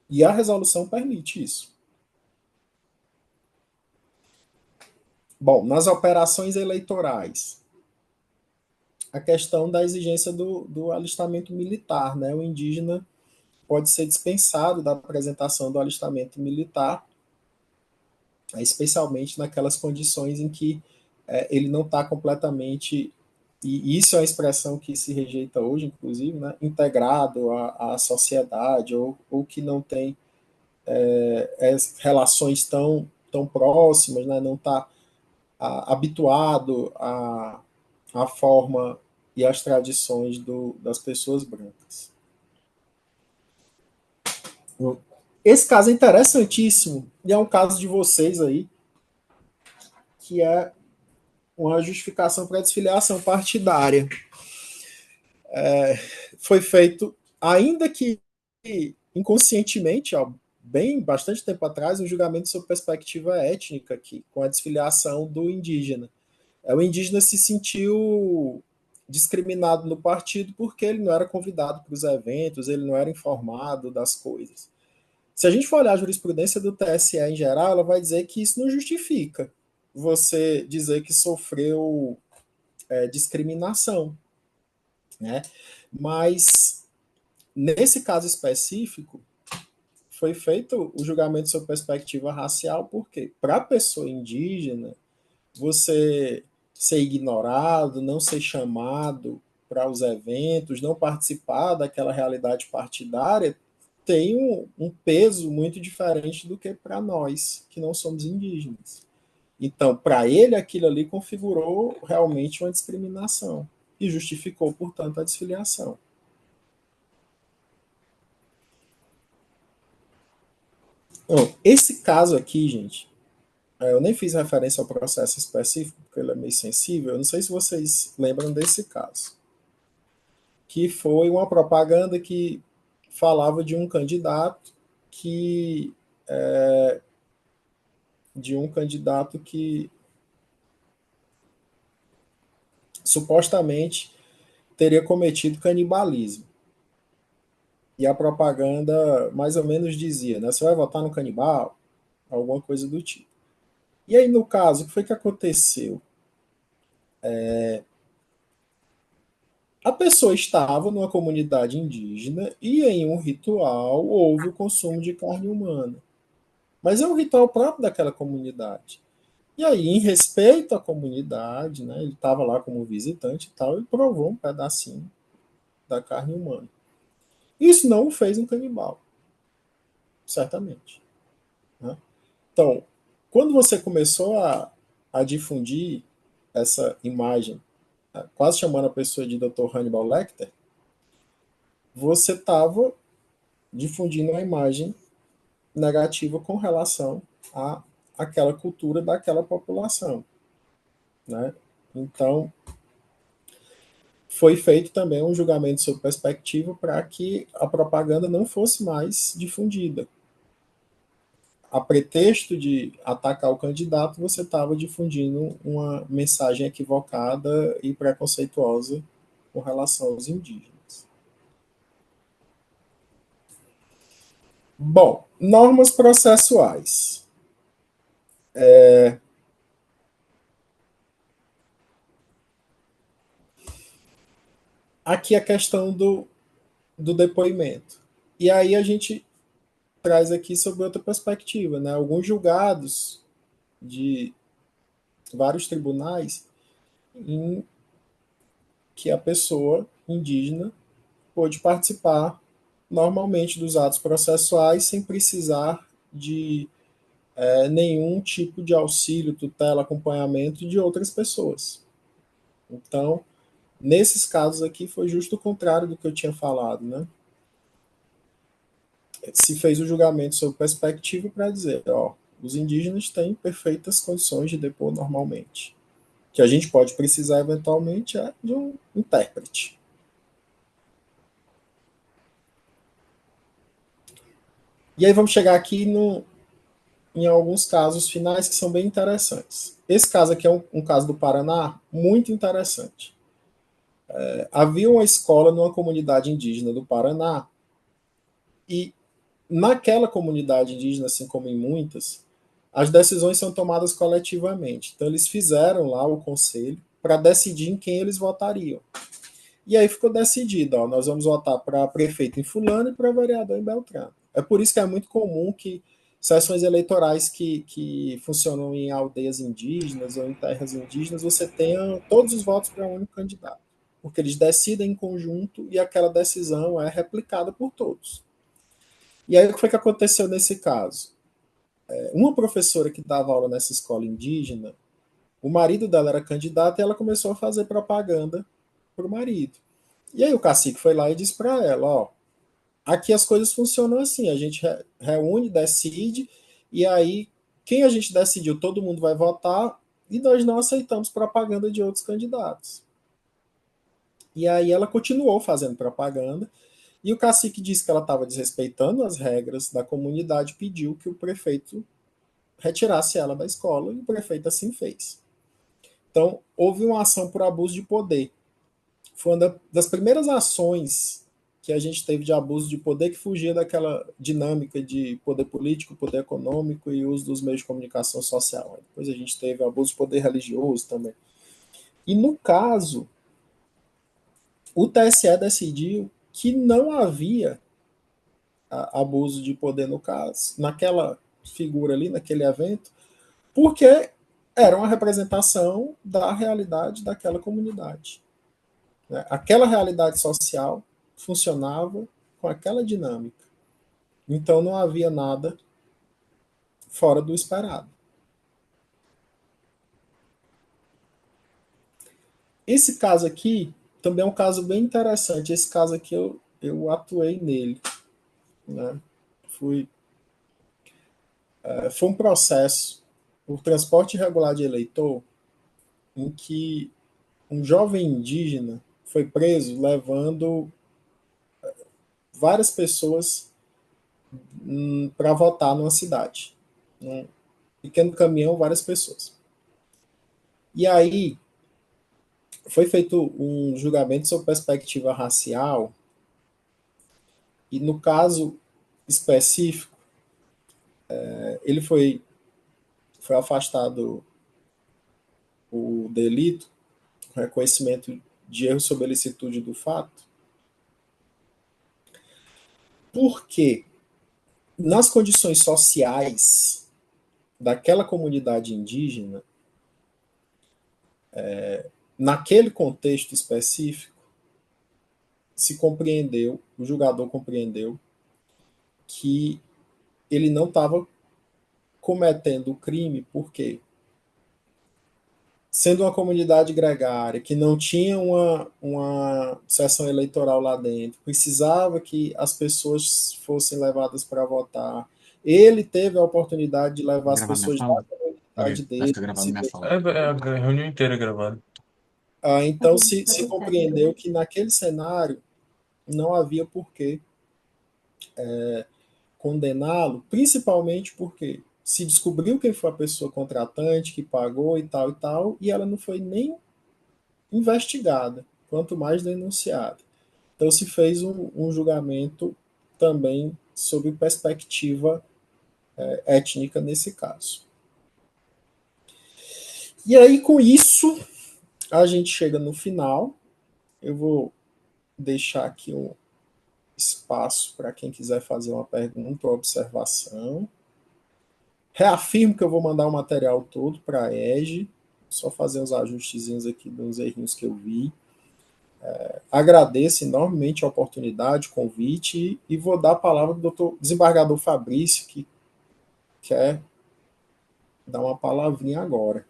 E a resolução permite isso. Bom, nas operações eleitorais, a questão da exigência do alistamento militar, né? O indígena pode ser dispensado da apresentação do alistamento militar, especialmente naquelas condições em que ele não está completamente, e isso é uma expressão que se rejeita hoje, inclusive, né? Integrado à sociedade, ou que não tem relações tão próximas, né? Não está habituado à forma e às tradições das pessoas brancas. Esse caso é interessantíssimo, e é um caso de vocês aí, que é uma justificação para a desfiliação partidária. Foi feito, ainda que inconscientemente, bastante tempo atrás, um julgamento sobre perspectiva étnica aqui, com a desfiliação do indígena. O indígena se sentiu discriminado no partido porque ele não era convidado para os eventos, ele não era informado das coisas. Se a gente for olhar a jurisprudência do TSE em geral, ela vai dizer que isso não justifica você dizer que sofreu discriminação, né? Mas nesse caso específico foi feito o julgamento sob perspectiva racial, porque para a pessoa indígena você ser ignorado, não ser chamado para os eventos, não participar daquela realidade partidária, tem um peso muito diferente do que para nós, que não somos indígenas. Então, para ele, aquilo ali configurou realmente uma discriminação e justificou, portanto, a desfiliação. Bom, esse caso aqui, gente, eu nem fiz referência ao processo específico, porque ele é meio sensível. Eu não sei se vocês lembram desse caso, que foi uma propaganda que falava de um candidato que supostamente teria cometido canibalismo. E a propaganda mais ou menos dizia, né, você vai votar no canibal? Alguma coisa do tipo. E aí, no caso, o que foi que aconteceu? A pessoa estava numa comunidade indígena e em um ritual houve o consumo de carne humana. Mas é um ritual próprio daquela comunidade. E aí, em respeito à comunidade, né, ele estava lá como visitante e tal, ele provou um pedacinho da carne humana. Isso não o fez um canibal, certamente. Né? Então, quando você começou a difundir essa imagem, quase chamando a pessoa de Dr. Hannibal Lecter, você estava difundindo uma imagem negativa com relação àquela cultura daquela população. Né? Então, foi feito também um julgamento sob perspectiva para que a propaganda não fosse mais difundida. A pretexto de atacar o candidato, você estava difundindo uma mensagem equivocada e preconceituosa com relação aos indígenas. Bom, normas processuais. Aqui a questão do depoimento. E aí a gente traz aqui sobre outra perspectiva, né? Alguns julgados de vários tribunais em que a pessoa indígena pôde participar normalmente dos atos processuais sem precisar de nenhum tipo de auxílio, tutela, acompanhamento de outras pessoas. Então, nesses casos aqui foi justo o contrário do que eu tinha falado, né? Se fez o julgamento sob perspectiva para dizer, ó, os indígenas têm perfeitas condições de depor normalmente. Que a gente pode precisar eventualmente é de um intérprete. E aí vamos chegar aqui em alguns casos finais que são bem interessantes. Esse caso aqui é um caso do Paraná muito interessante. Havia uma escola numa comunidade indígena do Paraná e naquela comunidade indígena, assim como em muitas, as decisões são tomadas coletivamente. Então eles fizeram lá o conselho para decidir em quem eles votariam. E aí ficou decidido, ó, nós vamos votar para prefeito em fulano e para vereador em Beltrano. É por isso que é muito comum que sessões eleitorais que funcionam em aldeias indígenas ou em terras indígenas, você tenha todos os votos para um único candidato. Porque eles decidem em conjunto e aquela decisão é replicada por todos. E aí o que foi que aconteceu nesse caso? Uma professora que dava aula nessa escola indígena, o marido dela era candidato e ela começou a fazer propaganda para o marido. E aí o cacique foi lá e disse para ela, ó, aqui as coisas funcionam assim, a gente reúne, decide, e aí quem a gente decidiu, todo mundo vai votar, e nós não aceitamos propaganda de outros candidatos. E aí ela continuou fazendo propaganda, e o cacique disse que ela estava desrespeitando as regras da comunidade, pediu que o prefeito retirasse ela da escola, e o prefeito assim fez. Então, houve uma ação por abuso de poder. Foi uma das primeiras ações que a gente teve de abuso de poder que fugia daquela dinâmica de poder político, poder econômico e uso dos meios de comunicação social. Depois a gente teve abuso de poder religioso também. E no caso, o TSE decidiu que não havia abuso de poder no caso, naquela figura ali, naquele evento, porque era uma representação da realidade daquela comunidade. Aquela realidade social funcionava com aquela dinâmica. Então não havia nada fora do esperado. Esse caso aqui também é um caso bem interessante. Esse caso aqui eu atuei nele. Né? Foi um processo por transporte irregular de eleitor em que um jovem indígena foi preso levando várias pessoas para votar numa cidade. Um pequeno caminhão, várias pessoas. E aí foi feito um julgamento sob perspectiva racial e no caso específico ele foi afastado o delito, o reconhecimento de erro sob a ilicitude do fato, porque nas condições sociais daquela comunidade indígena, naquele contexto específico, se compreendeu, o julgador compreendeu que ele não estava cometendo o crime porque, sendo uma comunidade gregária, que não tinha uma sessão eleitoral lá dentro, precisava que as pessoas fossem levadas para votar. Ele teve a oportunidade de levar as Gravar minha pessoas da fala? comunidade Vai dele. ficar gravando minha fala. A reunião inteira é gravada. Então se compreendeu que naquele cenário não havia por que condená-lo, principalmente porque se descobriu quem foi a pessoa contratante que pagou e tal, e ela não foi nem investigada, quanto mais denunciada. Então se fez um julgamento também sob perspectiva étnica nesse caso. E aí, com isso, a gente chega no final. Eu vou deixar aqui um espaço para quem quiser fazer uma pergunta ou observação. Reafirmo que eu vou mandar o material todo para a EGE, só fazer uns ajustezinhos aqui dos errinhos que eu vi. Agradeço enormemente a oportunidade, o convite, e vou dar a palavra ao doutor desembargador Fabrício, que quer dar uma palavrinha agora.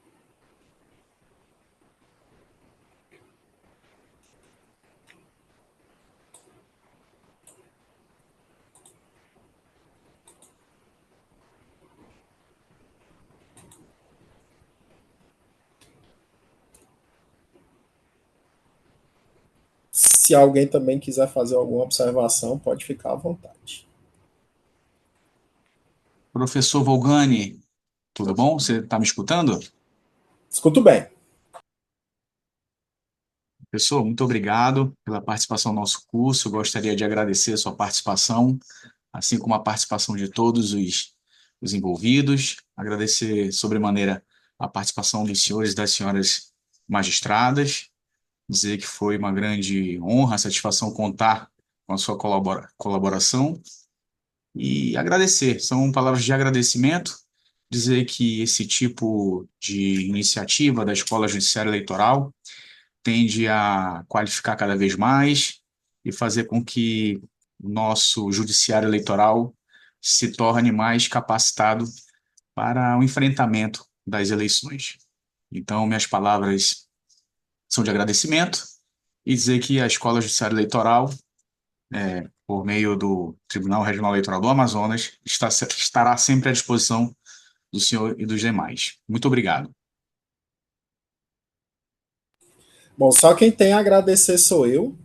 Se alguém também quiser fazer alguma observação, pode ficar à vontade. Professor Volgani, tudo bom? Você está me escutando? Escuto bem. Professor, muito obrigado pela participação no nosso curso. Gostaria de agradecer a sua participação, assim como a participação de todos os envolvidos. Agradecer sobremaneira a participação dos senhores e das senhoras magistradas. Dizer que foi uma grande honra, satisfação contar com a sua colaboração. E agradecer, são palavras de agradecimento, dizer que esse tipo de iniciativa da Escola Judiciária Eleitoral tende a qualificar cada vez mais e fazer com que o nosso judiciário eleitoral se torne mais capacitado para o enfrentamento das eleições. Então, minhas palavras são de agradecimento e dizer que a Escola Judiciária Eleitoral, por meio do Tribunal Regional Eleitoral do Amazonas, estará sempre à disposição do senhor e dos demais. Muito obrigado. Bom, só quem tem a agradecer sou eu.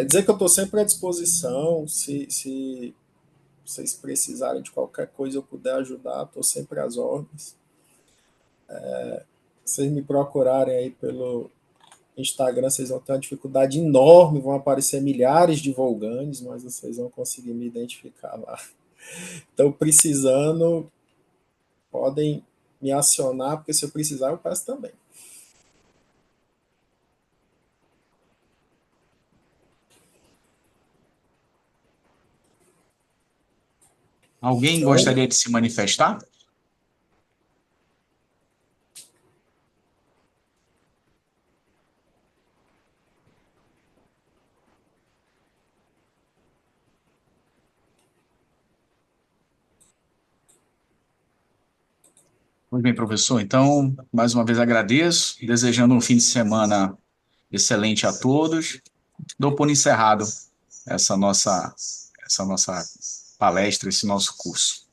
Dizer que eu estou sempre à disposição. Se vocês precisarem de qualquer coisa eu puder ajudar, estou sempre às ordens. Vocês me procurarem aí pelo Instagram, vocês vão ter uma dificuldade enorme, vão aparecer milhares de Volganes, mas vocês vão conseguir me identificar lá. Então, precisando, podem me acionar, porque se eu precisar, eu peço também. Alguém Então, gostaria de se manifestar? Muito bem, professor. Então, mais uma vez agradeço, desejando um fim de semana excelente a todos. Dou por encerrado essa nossa palestra, esse nosso curso.